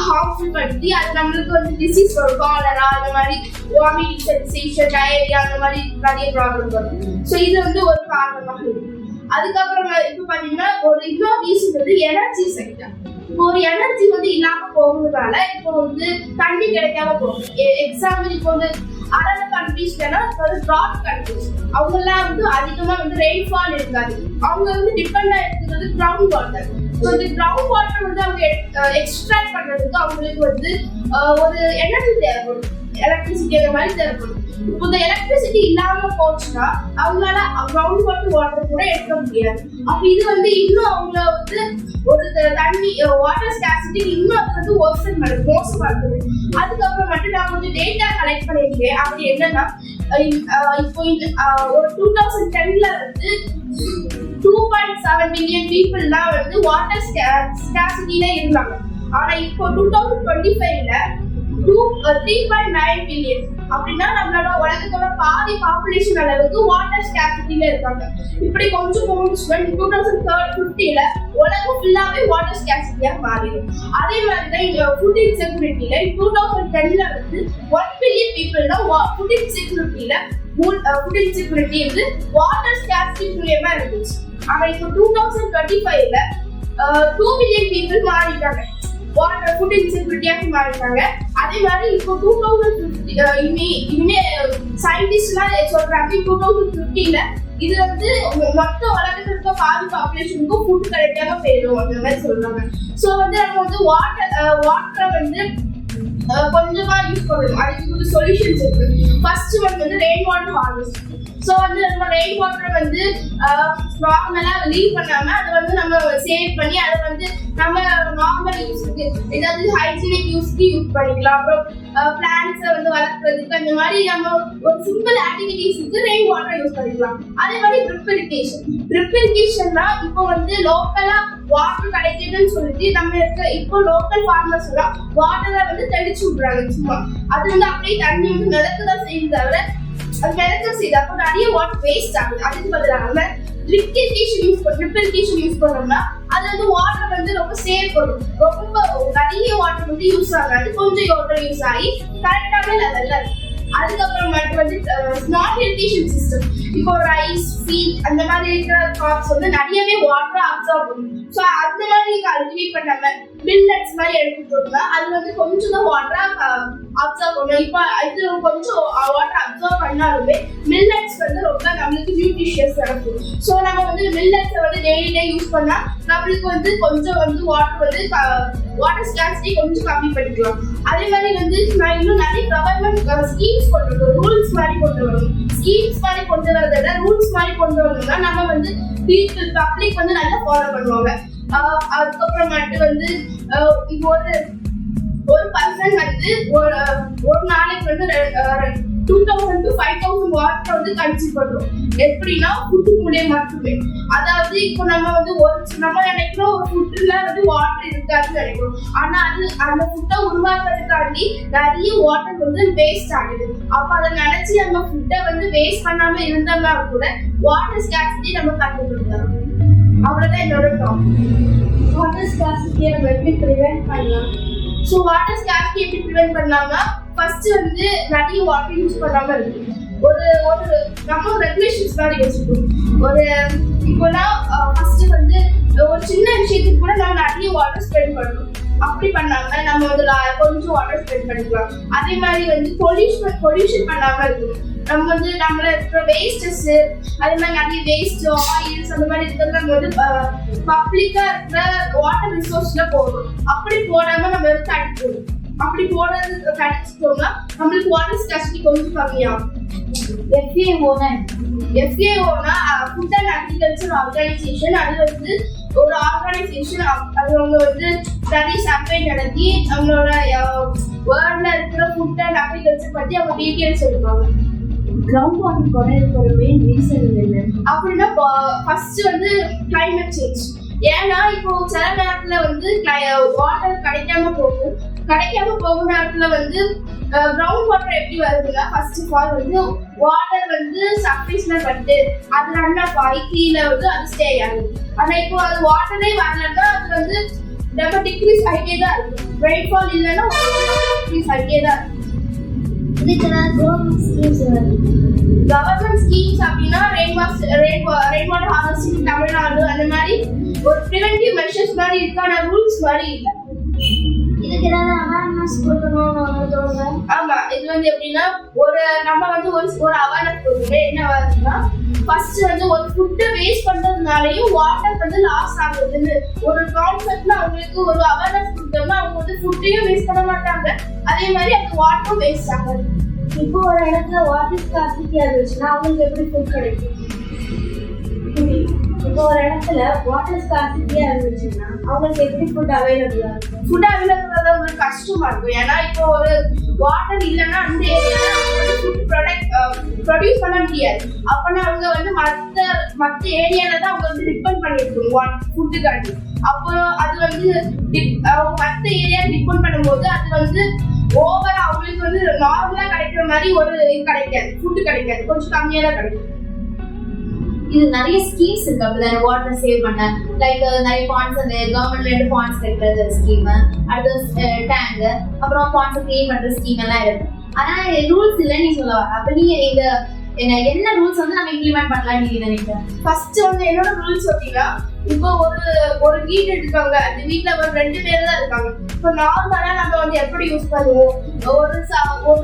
ஹார்ம்ஃபுல் படுத்தி அது நம்மளுக்கு வந்து டிசீஸ் வரும், காலரா அந்த மாதிரி, வாமிட்டிங் சென்சேஷன், டயரியா அந்த மாதிரி நிறைய ப்ராப்ளம் வரும். ஸோ இது வந்து ஒரு காரணமாக இருக்கு. அதுக்கப்புறம் இப்போ பாத்தீங்கன்னா ஒரு இன்னொரு ரீசன் வந்து எனர்ஜி செக்டர். இப்போ ஒரு எனர்ஜி வந்து இல்லாம போகிறதுனால இப்போ வந்து தண்ணி கிடைக்காம போகும். எக்ஸாம்பிள் இப்போ வந்து அதர் கண்ட்ரீஸ்லனா ஒரு ட்ராட் கண்ட்ரீஸ், அவங்க எல்லாம் வந்து அதிகமா வந்து ரெயின்ஃபால் இருக்காது. அவங்க வந்து டிபெண்ட் ஆயிருக்கிறது கிரவுண்ட் வாட்டர். ஸோ இந்த கிரவுண்ட் வாட்டர் வந்து அவங்க எக்ஸ்ட்ராக்ட் பண்றதுக்கு அவங்களுக்கு வந்து ஒரு எனர்ஜி தேவைப்படும், எலக்ட்ரிசிட்டி அந்த மாதிரி தேவைப்படும். இப்போ இந்த எலக்ட்ரிசிட்டி இல்லாம போச்சுன்னா அவங்களால கிரவுண்ட் வாட்டர் கூட எடுக்க முடியாது. அப்ப இது வந்து இன்னும் அவங்கள வந்து ஒரு தண்ணி வாட்டர் ஸ்கேர்சிட்டி இன்னும் அது வந்து மோசமாக்குது. அதுக்கப்புறம் மட்டும் நான் கொஞ்சம் டேட்டா கலெக்ட் பண்ணியிருக்கேன். அப்படி என்னன்னா இப்போ ஒரு 2010ல வந்து 2.7 மில்லியன் பீப்புள்லாம் வந்து வாட்டர் ஸ்கேர்சிட்டில இருந்தாங்க. ஆனா இப்போ 2025ல 3.9 மில்லியன். அப்படின்னா நம்மளோட உலகத்தோட பாதி பாப்புலேஷன் அளவுக்கு வாட்டர் ஸ்கேர்சிட்டில இருக்காங்க. இப்படி கொஞ்சம் போச்சுன்னா 2050ல உலகம் ஃபுல்லாவே வாட்டர் ஸ்கேர்சிட்டியா மாறிடும். அதே மாதிரி தான் ஃபுட் இன்செக்யூரிட்டில 2010ல வந்து 1 பில்லியன் பீப்புள்னா ஃபுட் இன்செக்யூரிட்டி வந்து வாட்டர் ஸ்கேர்சிட்டி மூலமா இருந்துச்சு. ஆனா இப்போ 2025ல 2 பில்லியன் பீப்புள் மாறிட்டாங்க, வாட்டர் ஃபுட் இன்செக்யூரிட்டியாக மாறிட்டாங்க. அதே மாதிரி இப்போ 2050 இனிமே சயின்டிஸ்ட்லாம் சொல்றாங்க 2050ல இது வந்து மொத்த உலகத்துல இருக்க பாதி பாப்புலேஷனுக்கும் ஃபுட் கிடைக்காம போயிடும் அந்த மாதிரி சொல்றாங்க. ஸோ வந்து நம்ம வந்து வாட்டரை வந்து கொஞ்சமா யூஸ் பண்ணணும். அதுக்கு சொல்யூஷன்ஸ் இருக்கு. ஃபர்ஸ்ட் வந்து ரெயின் வாட்டர் ஹார்வெஸ்ட். ஸோ வந்து நம்ம ரெயின் வாட்டரை வந்து நார்மலா லீவ் பண்ணாம அதை வந்து நம்ம சேவ் பண்ணி அதை வந்து நம்ம நார்மல் யூஸ்க்கு ஏதாவது ஹைஜீனிக் யூஸ்க்கு யூஸ் பண்ணிக்கலாம். அப்புறம் பிளான்ட்ஸை வந்து வளர்க்குறதுக்கு அந்த மாதிரி நம்ம ஒரு சிம்பிள் ஆக்டிவிட்டிஸ்க்கு ரெயின் வாட்டரை யூஸ் பண்ணிக்கலாம். அதே மாதிரி ட்ரிப் இரிகேஷன்னா இப்போ வந்து லோக்கலா வாட்டர் கிடைக்குதுன்னு சொல்லிட்டு நம்ம இருக்க இப்போ லோக்கல் ஃபார்மர்ஸ் எல்லாம் வாட்டரை வந்து தெளிச்சு விடுறாங்க சும்மா. அது வந்து அப்படியே தண்ணி வந்து மிதக்கதான் செய்யுது தவிர அது மிதக்க செய்யுது. அப்போ நிறைய வாட்டர் வேஸ்ட் ஆகுது. அதுக்கு பதிலாக நம்ம ட்ரிப் இரிகேஷன் யூஸ் பண்ணோம்னா அது வந்து வாட்டர் வந்து ரொம்ப சேவ் பண்ணும். ரொம்ப நிறைய வாட்டர் வந்து யூஸ் ஆகாது, கொஞ்சம் வாட்டர் யூஸ் ஆகி கரெக்டான லெவல்ல இருக்கும். அதுக்கப்புறம் மட்டும் வந்து ஸ்மார்ட் இரிகேஷன் சிஸ்டம். இப்போ ரைஸ், வீட் அந்த மாதிரி இருக்கிற கிராப்ஸ் வந்து நிறையவே வாட்டர் அப்சர்வ் பண்ணும். ஸோ அந்த மாதிரி கல்டிவேட் பண்ணாம மில்லட்ஸ் மாதிரி எடுத்துட்டோம்னா அது வந்து கொஞ்சம் தான் வாட்டர் அப்சர்வ் பண்ணும். இப்போ இது கொஞ்சம் வாட்டர் அப்சர்வ் பண்ணாலுமே மில்லட்ஸ் வந்து ரொம்ப நம்மளுக்கு நியூட்ரிஷியஸ் இருக்கும். ஸோ நம்ம வந்து மில்லட்ஸை வந்து டெய்லியே யூஸ் பண்ணா நம்மளுக்கு வந்து கொஞ்சம் வந்து வாட்டர் ஸ்கார்சிட்டி கொஞ்சம் கம்மி பண்ணிக்கலாம். அதே மாதிரி வந்து நான் இன்னும் நிறைய கவர்மெண்ட் ஸ்கீம்ஸ் கொண்டு வரும், ரூல்ஸ் மாதிரி கொண்டு வரும். ஸ்கீம்ஸ் மாதிரி கொண்டு வரதை விட ரூல்ஸ் மாதிரி கொண்டு வரணும்னா நம்ம வந்து பப்ளிக் வந்து நல்லா ஃபாலோ பண்ணுவாங்க. அதுக்கப்புறம் மட்டும் வந்து இப்போ ஒரு பர்சன் வந்து ஒரு நாளைக்கு வந்து 2000 to 5000 வாட்டர் வந்து கன்சியூம் பண்றோம். எப்படின்னா ஃபுட் மூலியம் மட்டுமே. அதாவது இப்போ நம்ம வந்து நம்ம நினைக்கிறோம் ஒரு ஃபுட்ல வந்து வாட்டர் இருக்காதுன்னு நினைக்கிறோம். ஆனா அந்த ஃபுட்டை உருவாக்குறதுக்காண்டி நிறைய வாட்டர் வந்து வேஸ்ட் ஆகுது. அப்ப அதை நினைச்சு நம்ம ஃபுட்டை வந்து வேஸ்ட் பண்ணாம இருந்தோம்னா கூட வாட்டர் ஸ்கார்சிட்டி நம்ம கண்டுபிடிக்கலாம். அவ்வளவுதான் என்னோட டாபிக். வாட்டர் ஸ்கார்சிட்டியை நம்ம எப்படி ப்ரிவென்ட் பண்ணலாம்? ஸோ வாட்டர் ஸ்கார்சிட்டி எப்படி ப்ரிவென்ட் பண்ணலாம்னா ஃபர்ஸ்ட் வந்து நிறைய வாட்டர் யூஸ் பண்ணாம இருக்கு. ஒரு நம்ம ரெகுலேஷன்ஸ் மாதிரி வச்சுக்கணும். இப்போனா ஃபர்ஸ்ட் வந்து ஒரு சின்ன விஷயத்துக்கு கூட நம்ம நிறைய வாட்டர் ஸ்பெண்ட் பண்ணணும். அப்படி பண்ணாம நம்ம வந்து கொஞ்சம் வாட்டர் ஸ்பெண்ட் பண்ணிக்கலாம். அதே மாதிரி வந்து பொல்யூஷன் பண்ணாம இருக்கணும். நம்ம வந்து நம்மள இருக்கிற வேஸ்டஸ், அதே மாதிரி நிறைய வேஸ்ட் ஆயில்ஸ் அந்த மாதிரி இருக்கிறது நம்ம வந்து பப்ளிக்கா இருக்கிற வாட்டர் ரிசோர்ஸ்ல போடணும். அப்படி போடாம நம்ம வந்து தடுக்கணும். அப்படி போடுறது தடுச்சிட்டோம்னா நம்மளுக்கு வாட்டர் ஸ்கார்சிட்டி கொஞ்சம் கம்மியாகும். FAOனா ஃபுட் அண்ட் அக்ரிகல்ச்சர் ஆர்கனைசேஷன். அது வந்து ஒரு ஆர்கனைசேஷன். அது அவங்க வந்து நிறைய சர்வே நடத்தி நம்மளோட வேர்ல்ட்ல இருக்கிற ஃபுட் அண்ட் அக்ரிகல்ச்சர் பத்தி அவங்க டீட்டெயில்ஸ் சொல்லுவாங்க. கிரவுண்ட் வாட்டர் குறையிறதுக்கு ஒரு மெயின் ரீசன் என்ன அப்படின்னா ஃபர்ஸ்ட் வந்து கிளைமேட் சேஞ்ச். ஏன்னா இப்போ சில நேரத்துல வந்து வாட்டர் கிடைக்காம போகும் நேரத்துல வந்து கிரவுண்ட் வாட்டர் எப்படி வருதுன்னா ஃபர்ஸ்ட் ஆஃப் ஆல் வந்து வாட்டர் வந்து சர்ஃபேஸ்ல பட்டு அது நல்லா கீழே வந்து அது ஸ்டே ஆகுது. ஆனா இப்போ அது வாட்டரே வரலன்னா அது வந்து ரொம்ப டிக்ரீஸ் ஆகிட்டே தான் இருக்கு. ரெயின்ஃபால் இல்லைன்னா டிக்ரீஸ் ஆகிட்டே தான் இருக்கு. இதுக்கு கவர்மெண்ட் ஸ்கீம்ஸ் அப்படின்னா ரெயின் வாட்டர் ஹார்வெஸ்டிங் தமிழ்நாடு அந்த மாதிரி ஒரு ப்ரிவென்டிவ் மெஷர்ஸ் மாதிரி இருக்கான ரூல்ஸ் மாதிரி இல்லை. இதுக்கு ஏதாவது அவேர்னஸ் கொடுக்கணும்னு தோணுங்க. ஆமா, இது வந்து எப்படின்னா நம்ம வந்து ஒரு அவேர்னஸ் கொடுக்கணும். என்ன அவேர்னஸ்னா ஃபர்ஸ்ட் வந்து ஒரு ஃபுட்டை வேஸ்ட் பண்றதுனாலயும் வாட்டர் வந்து லாஸ் ஆகுதுன்னு ஒரு கான்செப்ட்ல அவங்களுக்கு ஒரு அவேர்னஸ் கொடுத்தோம்னா அவங்க வந்து ஃபுட்டையும் வேஸ்ட் பண்ண மாட்டாங்க, அதே மாதிரி அந்த வாட்டரும் வேஸ்ட் ஆகாது. இப்போ ஒரு இடத்துல வாட்டர் ஸ்கார்சிட்டி இருந்துச்சுன்னா அவங்களுக்கு எப்படி ஃபுட் கிடைக்கும்? இப்போ ஒரு இடத்துல வாட்டர் ஸ்கார்சிட்டியா இருந்துச்சுன்னா அவங்களுக்கு எப்படி ஃபுட் அவைலபிளா இருக்கும்? ஃபுட் அவைலபிளா உங்களுக்கு கஷ்டமா இருக்கும். ஏன்னா இப்போ ஒரு வாட்டர் இல்லைன்னா அந்த ஏரியால ஃபுட் ப்ரொடியூஸ் பண்ண முடியாது. அப்பனா அவங்க வந்து மற்ற ஏரியால தான் அவங்க வந்து டிபெண்ட் பண்ணிருக்கோம் ஃபுட்டுக்காண்டி. அப்போ அது வந்து மற்ற ஏரியா டிபெண்ட் பண்ணும்போது அது வந்து ஓவரா அவங்களுக்கு வந்து நார்மலா கிடைக்கிற மாதிரி ஒரு கிடைக்காது, ஃபுட் கிடைக்காது, கொஞ்சம் கம்மியா தான் கிடைக்கும். இது நிறைய ஸ்கீம்ஸ் இருக்கு அப்படிதான் வாட்டர் சேவ் பண்ண. லைக் நிறைய பாண்ட்ஸ், அந்த கவர்மெண்ட்ல பாண்ட்ஸ் கட்டுறது ஸ்கீம், அடுத்து டேங்க், அப்புறம் பாண்ட்ஸ் கிளீன் பண்ற ஸ்கீம் எல்லாம் இருக்கு. ஆனா ரூல்ஸ் இல்லைன்னு நீ சொல்ல வர. அப்ப நீங்க என்ன ரூல்ஸ் வந்து நம்ம இம்ப்ளிமெண்ட் பண்ணலாம் நீங்க நினைக்கிறேன்? ஃபர்ஸ்ட் வந்து என்னோட ரூல்ஸ் அப்படின்னா இப்போ ஒரு வீடு இருக்காங்க, அந்த வீட்டுல ஒரு 2 பேர் தான் இருக்காங்க. இப்போ நார்மலா நம்ம வந்து எப்படி யூஸ் பண்ணுவோம், ஒரு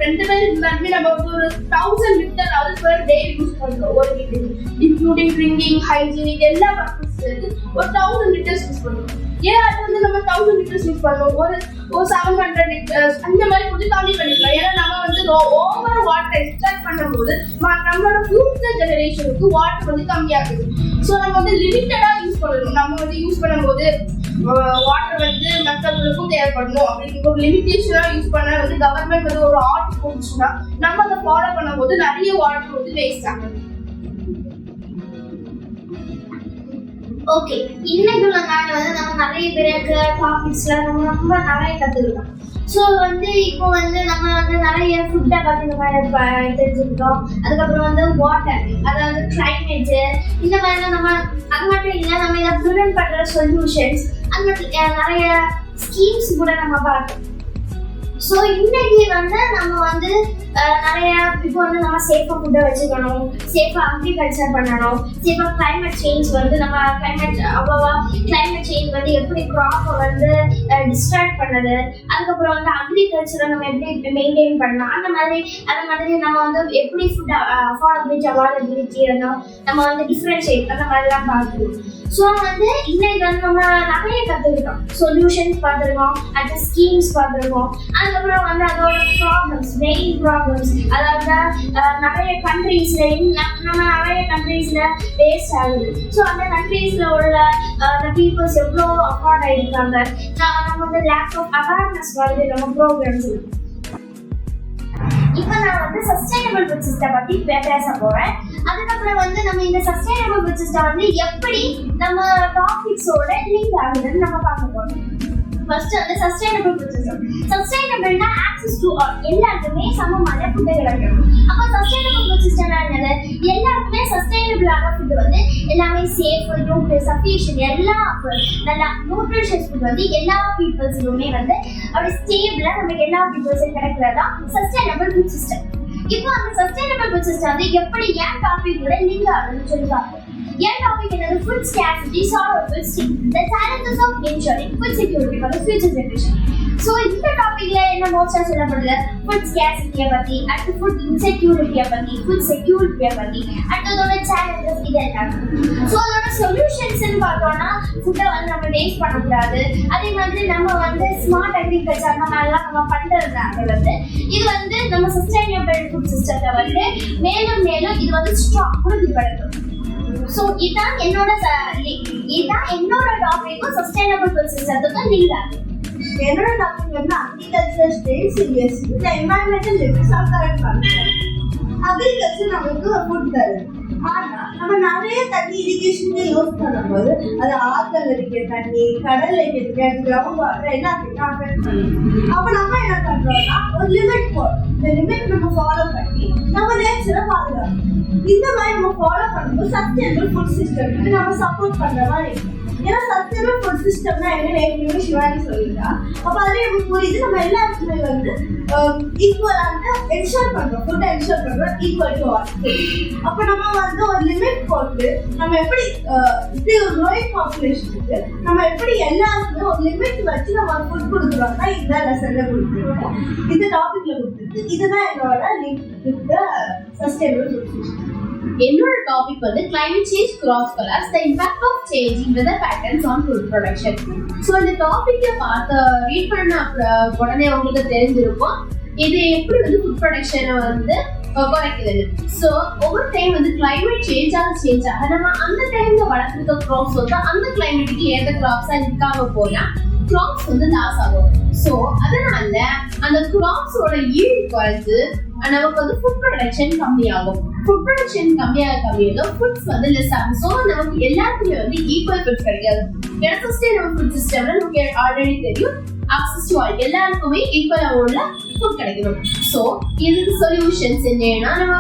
2 பேர் இருந்தாலுமே நம்ம வந்து ஒரு 1000 லிட்டர் per day யூஸ் பண்றோம் ஒரு வீட்டுக்கு, இன்க்ளூடிங் ட்ரிங்கிங், ஹைஜீனிக் எல்லா பர்பஸ்க்கு ஒரு 1000 லிட்டர்ஸ் யூஸ் பண்றோம். ஏன் அது வந்து நம்ம 1000 லிட்டர்ஸ் யூஸ் பண்ணுவோம், ஒரு 700 லிட்டர்ஸ் அந்த மாதிரி கொஞ்சம் கம்மி பண்ணிக்கலாம். ஏன்னா நம்ம வந்து ஓவர் வாட்டர் எக்ஸ்ட்ராக்ட் பண்ணும்போது நம்மளோட ஃபியூச்சர் ஜெனரேஷனுக்கு வாட்டர் வந்து கம்மியாகுது. ஸோ நம்ம வந்து லிமிட்டடா யூஸ் பண்ணணும். நம்ம வந்து யூஸ் பண்ணும்போது வாட்டர் வந்து மற்றவங்களுக்கும் தேவைப்படணும் அப்படிங்கிற ஒரு லிமிட்டேஷனா யூஸ் பண்ண வந்து கவர்மெண்ட் வந்து ஒரு ஆர்டர் போட்டுச்சுன்னா நம்ம அதை ஃபாலோ பண்ணும்போது நிறைய வாட்டர் வந்து வேஸ்ட் ஆகுது. ஓகே, இன்னைக்கு உள்ள நாள் வந்து நம்ம நிறைய பேருக்கு டாபிக்ஸ்ல நம்ம ரொம்ப நிறைய கத்துக்கிட்டோம். ஸோ வந்து இப்போ வந்து நம்ம வந்து நிறைய ஃபுட்டை பற்றி இந்த மாதிரி தெரிஞ்சுக்கிட்டோம். அதுக்கப்புறம் வந்து வாட்டர், அதாவது கிளைமேட்டு, இந்த மாதிரிலாம் நம்ம அது மட்டும் இல்லை, நம்ம இதை ப்ரிவென்ட் பண்ணுற சொல்யூஷன்ஸ், அது மட்டும் நிறைய ஸ்கீம்ஸ் கூட நம்ம பார்த்தோம். ஸோ இன்னைக்கு வந்து நம்ம வந்து நிறைய இப்போ வந்து நம்ம சேஃபாக ஃபுட்டை வச்சுக்கணும், சேஃபாக அக்ரிகல்ச்சர் பண்ணணும், சேஃபாக கிளைமேட் சேஞ்ச் வந்து நம்ம கிளைமேட் சேஞ்ச் வந்து எப்படி க்ராப்பை வந்து டிஸ்ட்ராக்ட் பண்ணுது, அதுக்கப்புறம் வந்து அக்ரிகல்ச்சரை நம்ம எப்படி மெயின்டைன் பண்ணலாம், அந்த மாதிரி நம்ம வந்து எப்படி ஃபுட் அஃபோர்டபிலிட்டி அவைலபிலிட்டி நம்ம வந்து டிஃப்ரென்ஷியேட் அந்த மாதிரிலாம் பார்க்கணும். ஸோ வந்து இன்னைக்கு வந்து நம்ம நிறைய கற்றுக்கிட்டோம், சொல்யூஷன்ஸ் பார்த்துருக்கோம், அடுத்த ஸ்கீம்ஸ் பார்த்துருக்கோம், அதுக்கப்புறம் வந்து அதோட ப்ராப்ளம்ஸ், மெயின் ப்ராப்ளம்ஸ், அதாவது நிறைய கண்ட்ரீஸ்ல நம்ம நிறைய கண்ட்ரீஸ்ல வேஸ்ட் ஆகுது. ஸோ அந்த கண்ட்ரீஸ்ல உள்ள பீப்புள்ஸ் எவ்வளோ அஃபோர்ட் ஆகிருக்காங்க, நம்ம வந்து லேக் ஆஃப் அவேர்னஸ் வருது நம்ம ப்ரோக்ராம்ஸ். இப்போ நான் வந்து சஸ்டைனபிள் ஃபுட் சிஸ்டம் பத்தி பேச போறேன். அதுக்கப்புறம் வந்து நம்ம இந்த சஸ்டைனபிள் ஃபுட் சிஸ்டம் வந்து எப்படி நம்ம டாபிக்ஸோட லிங்க் ஆகுதுன்னு நம்ம பார்க்க போறோம். ஃபர்ஸ்ட் வந்து சஸ்டைனபிள் ஃபுட் சிஸ்டம். சஸ்டைனபிள்னா ஆக்சஸ் டு ஆல், எல்லாருக்குமே சமமான ஃபுட் கிடைக்கணும். அப்போ சஸ்டைனபிள் ஃபுட் சிஸ்டம் என்னது, எல்லாருக்குமே சஸ்டைனபிளான ஃபுட் வந்து எல்லாமே சேஃப், நியூட்ரிஷன், சஃபிஷியன்ட், எல்லா நல்லா நியூட்ரிஷியஸ் ஃபுட் வந்து எல்லா பீப்புள்ஸுக்குமே வந்து அப்படி ஸ்டேபிளா நமக்கு எல்லா பீப்புள்ஸும் கிடைக்கிறதா சஸ்டைனபிள் ஃபுட் சிஸ்டம். இப்போ அந்த சஸ்டைனபிள் ஃபுட் சிஸ்டம் வந்து எப்படி ஏன் டாபிக்கோட லிங்க் ஆகுதுன்னு சொல்லி பார்ப்போம். ஏன் டாபிக் என்னது, food scarcity, solvable state, the challenges of ensuring food security for the future generation. So இந்த டாபிக்ல என்ன மோஸ்டா சொல்லப்படுது, ஃபுட் ஸ்கேர்சிட்டியை பத்தி, அடுத்து ஃபுட் இன்செக்யூரிட்டியை பத்தி, ஃபுட் செக்யூரிட்டியை பத்தி, அடுத்ததோட சேலஞ்சஸ் இதெல்லாம். ஸோ அதோட சொல்யூஷன்ஸ்ன்னு பார்த்தோம்னா ஃபுட்டை வந்து நம்ம வேஸ்ட் பண்ணக்கூடாது, அதே மாதிரி நம்ம வந்து ஸ்மார்ட் அக்ரிகல்ச்சர் அந்த மாதிரிலாம் நம்ம பண்றதுனால வந்து இது வந்து நம்ம சஸ்டைனபிள் ஃபுட் சிஸ்டத்தை வந்து மேலும் மேலும் இது வந்து ஸ்ட்ராங் உறுதிப்படுத்தும். ஸோ இதான் என்னோட டாபிக்கும் சஸ்டைனபிள் ஃபுட் சிஸ்டத்துக்கும் லிங்க் ஆகும். என்னோட டாபிக் வந்து அக்ரிகல்ச்சர் ஸ்டேட் சிஎஸ்சி, இந்த environmental limits of current function. Agriculture நமக்கு ஃபுட் தருது, ஆனா நம்ம நிறைய தண்ணி இரிகேஷனுக்கு யூஸ் பண்ணும்போது அது ஆறுகள் இருக்க தண்ணி, கடல்ல இருக்க கிரவுண்ட் வாட்டர் எல்லாத்தையும் அஃபெக்ட் பண்ணும். அப்ப நம்ம என்ன பண்றோம்னா ஒரு லிமிட் போடும், இந்த லிமிட் நம்ம ஃபாலோ பண்ணி நம்ம நேச்சரை பாதுகாக்கணும். இந்த மாதிரி நம்ம ஃபாலோ பண்ணும்போது சஸ்டைனபிள் ஃபுட் சிஸ்டம்க்கு நம்ம சப்போர்ட் பண்ற மாதிரி இருக்கும். ஏன்னா சஸ்டைனபிள் ஃபுட் சிஸ்டம்னா என்னன்னு ஏற்கனவே சிவானி சொல்லிட்டா. அப்ப அதுல நமக்கு புரியுது, நம்ம எல்லாருக்குமே வந்து ஈக்குவலான என்ஷோர் பண்றோம், ஃபுட்டை என்ஷோர் பண்றோம் ஈக்குவல் டு ஆல். அப்ப நம்ம வந்து ஒரு லிமிட் போட்டு நம்ம எப்படி இப்படி ஒரு க்ரோயிங் பாப்புலேஷனுக்கு நம்ம எப்படி எல்லாருக்குமே ஒரு லிமிட் வச்சு நம்ம ஃபுட் கொடுக்குறோம்னா இந்த லெசன்ல கொடுத்துருக்கோம், இந்த டாபிக்ல கொடுத்துருக்கு. இதுதான் என்னோட link with sustainable food system. என்னோட டாபிக் வந்து climate change, crops collapse, the impact of changing weather patterns on food production. So இந்த டாபிக்கை ரீட் பண்ண உடனே உங்களுக்கு தெரிஞ்சிருக்கும் இது எப்படி வந்து ஃபுட் ப்ரொடக்ஷனை வந்து குறைக்குது. ஸோ ஒவ்வொரு டைம் வந்து கிளைமேட் சேஞ்ச் ஆக நம்ம அந்த டைம்ல வளர்த்துருக்க கிராப்ஸ் வந்து அந்த கிளைமேட்டுக்கு ஏற்ற கிராப்ஸா இருக்காம போனா கிராப்ஸ் வந்து லாஸ் ஆகும். ஸோ அதனால அந்த கிராப்ஸோட ஈல்டு குறைஞ்சு நமக்கு வந்து ஃபுட் ப்ரொடக்ஷன் கம்மியாகும். ஃபுட் ப்ரொடக்ஷன் கம்மியாக ஃபுட்ஸ் வந்து லெஸ் ஆகும். ஸோ நமக்கு எல்லாருக்குமே வந்து ஈக்குவல் ஃபுட் கிடைக்காது. ஏன்னா சஸ்டைனபிள் ஃபுட் சிஸ்டம்ல நமக்கு ஆல்ரெடி தெரியும் access to all, எல்லாருக்குமே ஈக்குவலா உள்ள ஃபுட் கிடைக்கணும். ஸோ இதுக்கு சொல்யூஷன்ஸ் என்னன்னா நம்ம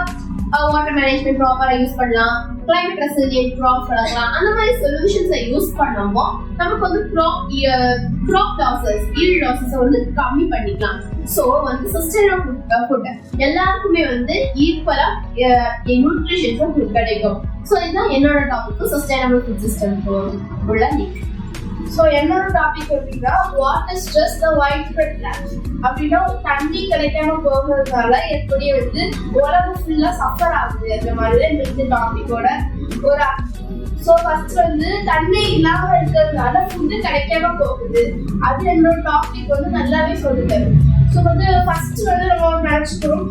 வாட்டர் மேனேஜ்மெண்ட் ப்ராப்பரா யூஸ் பண்ணலாம், கிளைமேட் ரெசிலியன்ட் கிராப்ஸ் வளர்க்கலாம். அந்த மாதிரி சொல்யூஷன்ஸை யூஸ் பண்ணும்போது நமக்கு வந்து கிராப் லாசஸ், ஈல்ட் லாசஸை வந்து கம்மி பண்ணிக்கலாம். ஸோ வந்து சஸ்டைனபிள் ஃபுட் எல்லாருக்குமே வந்து ஈக்குவலா நியூட்ரிஷன்ஸும் கிடைக்கும். ஸோ இதுதான் என்னோட டாபிக், சஸ்டைனபிள் ஃபுட் சிஸ்டம் உள்ள லிங்க். ஸோ என்னோட டாபிக் எப்படின்னா water stress the widespread plans. அப்படின்னா தண்ணி கிடைக்காம போகிறதுனால எப்படி வந்து உடம்பு ஃபுல்லா சஃபர் ஆகுது அந்த மாதிரி தான் இந்த டாபிக்கோட ஒரு. ஸோ ஃபர்ஸ்ட் வந்து தண்ணி இல்லாம இருக்கிறதுனால ஃபுட்டு கிடைக்காம போகுது. அது என்னோட டாபிக் வந்து நல்லாவே சொல்லுது. ஸோ வந்து ஃபர்ஸ்ட் வந்து நம்ம நினைச்சுக்கிறோம்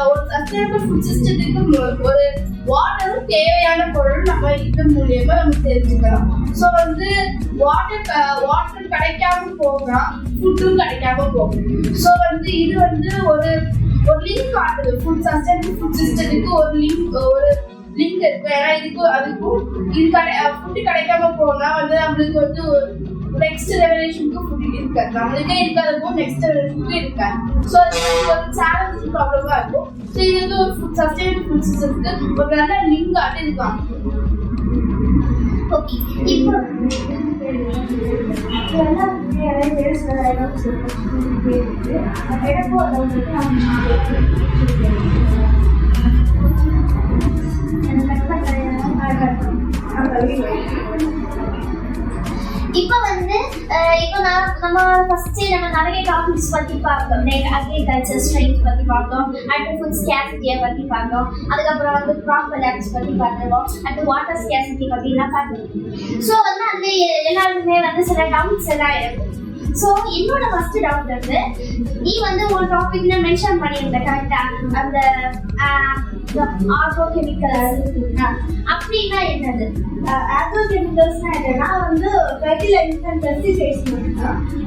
ஒரு சஸ்டைனபிள் ஃபுட் சிஸ்டத்துக்கு ஒரு வாட்டரும் தேவையான பொருள் நம்ம இது மூலியமா நம்ம தெரிஞ்சுக்கலாம். ஸோ வந்து வாட்டர் கிடைக்காம போனா ஃபுட்டும் கிடைக்காம போகும். ஸோ வந்து இது வந்து ஒரு லிங்க் காட்டுது. ஃபுட் சஸ்டைனபிள் ஃபுட் சிஸ்டத்துக்கு ஒரு லிங்க் இருக்கு. ஏன்னா இதுக்கும் அதுக்கும் ஃபுட் கிடைக்காம போனா வந்து நம்மளுக்கு வந்து நெக்ஸ்ட் ரெவல்யூஷனுக்கு ஃபுட் இருக்காது, நம்மளுக்கே இருக்காதுக்கும் நெக்ஸ்ட் ரெவல்யூஷனுக்கு இருக்காது. ஸோ அது ஒரு சேலஞ்ச் ப்ராப்ளமா இருக்கும். ஸோ இது வந்து ஒரு சஸ்டைனபிள் ஃபுட் சிஸ்டத்துக்கு ஒரு நல்ல லிங்க் ஆட்டு இருக்காங்க. ஓகே, இப்போ இப்போ வந்து நம்ம ஃபர்ஸ்ட் நம்ம நிறைய டாபிக்ஸ் பத்தி பார்த்தோம். லைக் அக்ரிகல்ச்சர் ஸ்ட்ரென்த் பத்தி பார்த்தோம், அடுத்து ஃபுட் ஸ்கேசிட்டியை பத்தி பார்த்தோம், அதுக்கப்புறம் வந்து கிராப் கொலாப்ஸ் பத்தி பார்த்தோம், அடுத்து வாட்டர் ஸ்கேசிட்டி பத்தி எல்லாம் பார்த்தோம். ஸோ வந்து அந்த எல்லாருக்குமே வந்து சில டவுட்ஸ் எல்லாம் இருக்கும். ஸோ என்னோட ஃபர்ஸ்ட் டவுட் வந்து நீ வந்து ஒரு டாபிக்ல மென்ஷன் பண்ணியிருந்த கரெக்டா, அந்த ஆர்கோகெமிக்கல்ஸ் அப்படின்னா என்னது? ஆக்ரோகெமிக்கல்ஸ்னா என்னன்னா வந்து ஃபெர்டிலைசர்ஸ் அண்ட் பெஸ்டிசைட்ஸ்.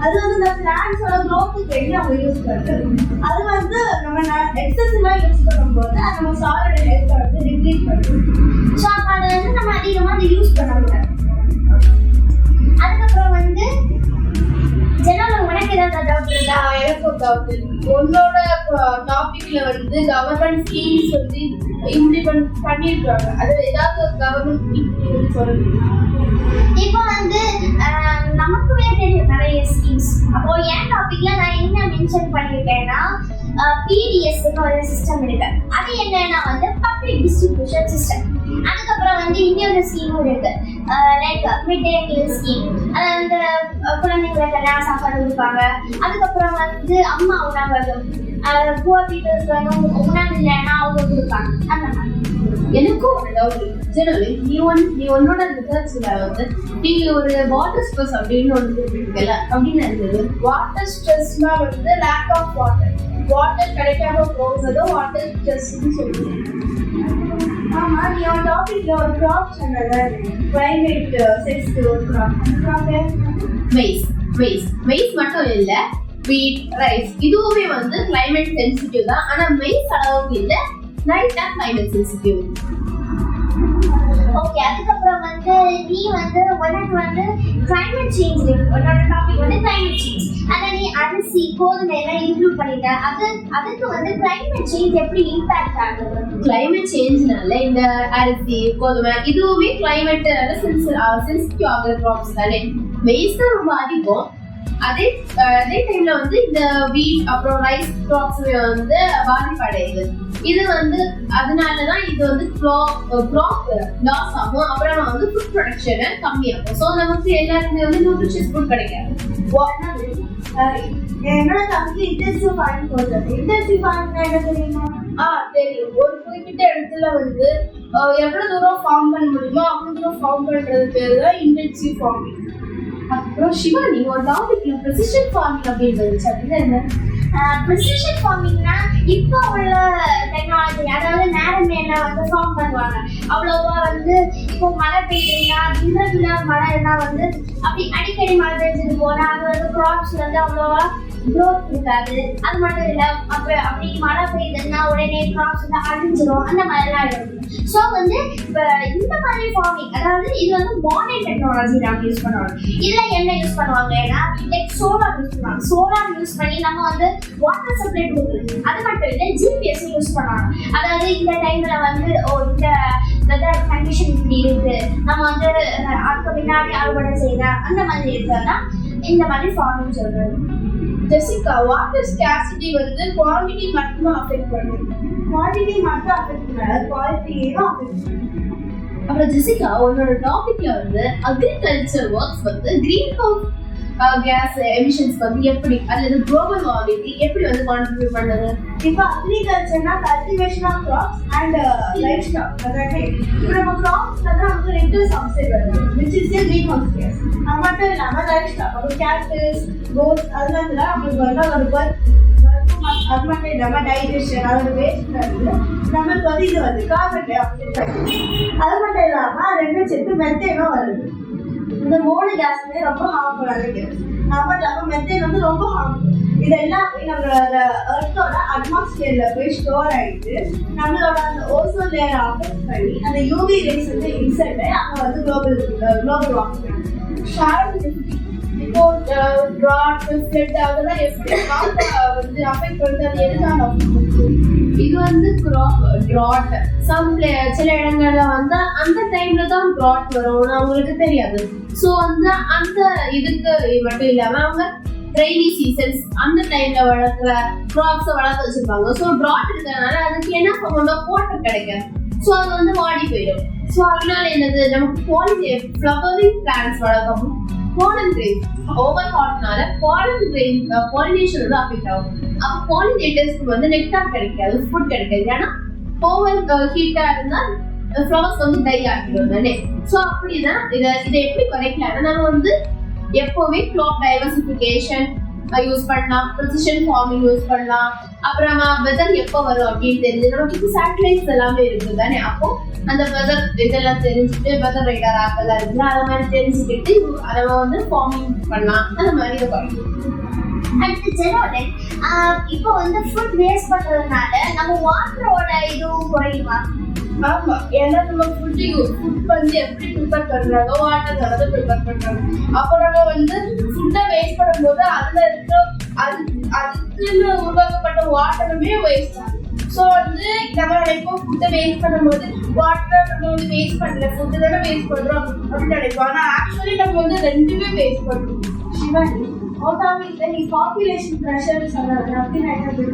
அது வந்து இந்த பிளான்ட்ஸோட க்ரோத்துக்கு வேண்டி அவங்க யூஸ் பண்ணுறது. அது வந்து நம்ம எக்ஸசிவா யூஸ் பண்ணும்போது அது நம்ம சாயிலோட ஹெல்த்தை வந்து டிக்ரீஸ் பண்ணுது. ஸோ அப்போ அதை வந்து நம்ம அதிகமாக அதை யூஸ் பண்ண முடியாது. அதுக்கப்புறம் வந்து ஜெனரல் உனக்கு ஏதாவது டவுட் இருக்கா? எனக்கு ஒரு டவுட் இருக்கு. உன்னோட டாபிக்ல வந்து கவர்மெண்ட் ஸ்கீம்ஸ் வந்து இம்ப்ளிமெண்ட் பண்ணிருக்காங்க. அது ஏதாவது கவர்மெண்ட் ஸ்கீம் சொல்லுங்க. இப்போ வந்து நமக்குமே தெரியும் நிறைய ஸ்கீம்ஸ். அப்போ என் டாபிக்ல நான் என்ன மென்ஷன் பண்ணிருக்கேன்னா பிடிஎஸ்ன்னு ஒரு சிஸ்டம் இருக்கு. அது என்னன்னா வந்து பப்ளிக் டிஸ்ட்ரிபியூஷன் சிஸ்டம். அதுக்கப்புறம் வந்து இன்னொரு ஸ்கீமும் இருக்கு, லைக் மிட் டே மீல் ஸ்கீம். அந்த குழந்தைங்களுக்கு எல்லாம் சாப்பாடு கொடுப்பாங்க. அதுக்கப்புறம் வந்து அம்மா உணவகம், புவர் பீப்புள்ஸ் வந்து உணவு இல்லைன்னா அவங்க கொடுப்பாங்க. அந்த மாதிரி எனக்கும் ஒரு டவுட் ஜெனரலி நீ உன்னோட ரிசர்ச்ல வந்து நீ ஒரு வாட்டர் ஸ்ட்ரெஸ் அப்படின்னு ஒன்று கேட்டிருக்கல, அப்படின்னு இருந்தது. வாட்டர் ஸ்ட்ரெஸ்னா வந்து லேக் ஆஃப் வாட்டர் கிடைக்காம போகுறதோ வாட்டர் ஸ்ட்ரெஸ்ன்னு சொல்லுவோம். ஆமா, நீ ஒரு டாபிக்ல ஒரு கிராப் சொன்னல, கிளைமேட் சென்சிட்டிவ் ஒரு கிராப். மெய்ஸ் மட்டும் இல்ல, வீட், ரைஸ் இதுவுமே வந்து கிளைமேட் சென்சிட்டிவ் தான். ஆனா மெய்ஸ் அளவுக்கு இல்ல, லைட்டா கிளைமேட் சென்சிட்டிவ். ஓகே, அதுக்கப்புறம் வந்து நீ வந்து உனக்கு வந்து கிளைமேட் சேஞ்ச் இருக்கு. உன்னோட டாபிக் வந்து கிளைமேட் சேஞ்ச். அதை நீ அரிசி கோதுமை எல்லாம் இன்க்ளூட் பண்ணிட்ட. அதுக்கு வந்து கிளைமேட் சேஞ்ச் எப்படி இம்பாக்ட் ஆகுது? கிளைமேட் சேஞ்ச்னால இந்த அரிசி கோதுமை இதுவுமே கிளைமேட் சென்சிட்டிவ் ஆகிற கிராப்ஸ் தானே. மெய்ஸ் தான் ரொம்ப அதிகம். அதே டைம்ல வந்து இந்த வீட் அப்புறம் ரைஸ் கிராப்ஸ் வந்து பாதிப்படையுது. இது வந்து அதனாலதான் இது வந்து கிராப் லாஸ் ஆகும். அப்புறம் வந்து ஃபுட் ப்ரொடக்ஷன் கம்மியாகும். ஸோ நமக்கு எல்லாருக்குமே வந்து நியூட்ரிஷியஸ் ஃபுட் கிடைக்காது. என்னோட டாபிக் இன்டென்சிவ் ஃபார்மிங் போடுறது. இன்டென்சிவ் ஃபார்மிங்னா என்ன தெரியுமா? தெரியும். ஒரு குறிப்பிட்ட இடத்துல வந்து எவ்வளவு தூரம் ஃபார்ம் பண்ண முடியுமோ அவ்வளவு தூரம் ஃபார்ம் பண்றது பேரு தான் இன்டென்சிவ் ஃபார்மிங். அப்புறம் சிவா, நீங்க ஒரு டாபிக்ல ப்ரெசிஷன் ஃபார்மிங் அப்படின்னு இருந்துச்சு, அப்படின்னா என்ன? ப்ரிசிஷன் ஃபார்மிங்னா இப்போ உள்ள டெக்னாலஜி, அதாவது நேரம் என்ன வந்து ஃபார்ம் பண்ணுவாங்க. அவ்வளோவா வந்து இப்போ மழை பெய்யுதுன்னா இன்டர்வியூலர் மழைன்னா வந்து அப்படி அடிக்கடி மழை பெய்ஞ்சிட்டு போனா அது வந்து கிராப்ஸ் வந்து அவ்வளோவா க்ரோத் இருக்காது. அது மட்டும் இல்லை, அப்புறம் அப்படி மழை பெய்யுதுன்னா உடனே கிராப்ஸ் வந்து அழிஞ்சிரும். அந்த மாதிரிலாம் இருக்கும். ஸோ வந்து இப்போ இந்த மாதிரி ஃபார்மிங், அதாவது இது வந்து மாடர்ன் டெக்னாலஜி நாங்கள் யூஸ் பண்ணுவாங்க. இதில் என்ன யூஸ் பண்ணுவாங்கன்னா லைக் சோலார் யூஸ் பண்ணுவாங்க. சோலார் யூஸ் பண்ணி நம்ம வந்து வாட்டர் சப்ளை கொடுக்குறது. அது மட்டும் இல்லை, ஜிபிஎஸ் யூஸ் பண்ணுவாங்க. அதாவது இந்த டைம்ல வந்து இந்த வெதர் கண்டிஷன் இப்படி இருக்கு, நம்ம வந்து அதுக்கு முன்னாடி அறுவடை செய்யலாம், அந்த மாதிரி இருக்கிறதா இந்த மாதிரி ஃபார்மிங் சொல்றது. ஜெசிகா, வாட்டர் ஸ்கார்சிட்டி வந்து குவாண்டிட்டி மட்டும் அஃபெக்ட் பண்ணும். குவாண்டிட்டி மட்டும் அஃபெக்ட் பண்ணாது, குவாலிட்டியும் அஃபெக்ட் பண்ணும். அப்புறம் ஜெசிகா, உன்னோட டாபிக்ல வந்து அக்ரிகல்ச்சர் ஒர்க்ஸ் வந்து கிரீன் ஹவுஸ் கேஸ் எமிஷன்ஸ் வந்து எப்படி அல்லது குளோபல் வார்மிங் எப்படி வந்து கான்ட்ரிபியூட் பண்ணுது? இப்போ அக்ரிகல்ச்சர்னா cultivation of crops and livestock. அதாவது இப்போ நம்ம கிராப்ஸ் வந்து நமக்கு ரெண்டு சப்சைட் வருது, which is a greenhouse gas. அது மட்டும் இல்லாமல் லைஃப் ஸ்டாக், அப்போ கேட்டல்ஸ், கோட்ஸ் அதெல்லாம் நம்மளுக்கு வந்து ஒரு ஒர்க். அது மட்டும் இல்லாமல் டைஜஷன், அதோட வேஸ்ட் வந்து நம்மளுக்கு வந்து இது வருது கார்பன் டை ஆக்சைடு. அது மட்டும் இல்லாமல் ரெண்டு சேர்த்து மெத்தேனும் வருது. இந்த மூணு கேஸுமே ரொம்ப ஹார்ம்ஃபுல்லான கேஸ். நம்ம மெத்தேன் வந்து ரொம்ப ஹார்ம்ஃபுல். இது எல்லாமே நம்மளோட எர்த்தோட அட்மாஸ்பியர்ல போய் ஸ்டோர் ஆயிட்டு நம்மளோட அந்த ஓசோன் லேயரை அஃபெக்ட் பண்ணி அந்த யூவி ரேஸ் வந்து இன்செர்ட் ஆகி அங்கே வந்து குளோபல் வார்மிங். இப்போ drought, flood அதெல்லாம் எப்படி வந்து அஃபெக்ட் பண்ணுது? அது எதுனால? இது வந்து drought. சில இடங்கள்ல வந்து அந்த டைம்ல தான் drought வரும், அவங்களுக்கு தெரியாது. ஸோ வந்து அந்த இதுக்கு மட்டும் இல்லாம அவங்க ரெய்னி சீசன்ஸ் அந்த டைம்ல வளர்க்குற கிராப்ஸை வளர்த்து வச்சிருப்பாங்க. ஸோ drought இருக்கிறதுனால அதுக்கு என்ன பண்ணுவோம், வாட்டர் கிடைக்காது. ஸோ அது வந்து வாடி போயிடும். ஸோ அதனால என்னது, நமக்கு ஃப்ளவரிங் பிளான்ட்ஸ் வளர்க்கணும். pollen grains ஓவர் ஹாட்னால pollination வந்து அஃபெக்ட் ஆகும். அப்போ pollinators வந்து நெக்டார் கிடைக்காது, ஃபுட் கிடைக்காது. ஏன்னா ஓவர் ஹீட்டா இருந்தா ஃப்ளவர்ஸ் வந்து டை ஆகிடும் தானே. ஸோ அப்படிதான் இதை எப்படி குறைக்கலாம்னா நம்ம வந்து எப்பவுமே கிராப் டைவர்சிஃபிகேஷன் யூஸ் பண்ணலாம், ப்ரிசிஷன் ஃபார்மிங் யூஸ் பண்ணலாம். அப்புறமா வெதர் எப்போ வரும் அப்படின்னு தெரிஞ்சு நமக்கு சேட்டலைட்ஸ் எல்லாமே இருக்குது தானே. அப்போ அந்த வெதர் இதெல்லாம் தெரிஞ்சுட்டு வெதர் ரைடர் ஆப்பெல்லாம் இருக்குல்ல, அதை மாதிரி தெரிஞ்சுக்கிட்டு அதை வந்து ஃபார்மிங் பண்ணலாம். அந்த மாதிரி இதை பண்ணலாம். அடுத்து ஜெரோடன், இப்போ வந்து ஃபுட் வேஸ்ட் பண்றதுனால நம்ம வாட்டரோட இதுவும் குறையுமா? ஆமா, ஏன்னா நம்ம ஃபுட் வந்து எப்படி ப்ரிப்பேர் பண்றாங்க, வாட்டர் அதை ப்ரிப்பேர் பண்றாங்க. அப்போ நம்ம வந்து ஃபுட்டை வேஸ்ட் பண்ணும்போது அதுல இருக்க அதுக்குன்னு உருவாக்கப்பட்ட வாட்டருமே வேஸ்ட் ஆகும். ஸோ வந்து நம்ம நினைப்போம் ஃபுட்டை வேஸ்ட் பண்ணும்போது வாட்டர் நம்ம வந்து வேஸ்ட் பண்ணல, ஃபுட்டு தானே வேஸ்ட் பண்றோம் அப்படின்னு நினைப்போம். ஆனா ஆக்சுவலி நம்ம வந்து ரெண்டுமே வேஸ்ட் பண்றோம். சிவானி, பாப்புலேஷன் ப்ரெஷர் சொல்றது அப்படின்னு என்ன?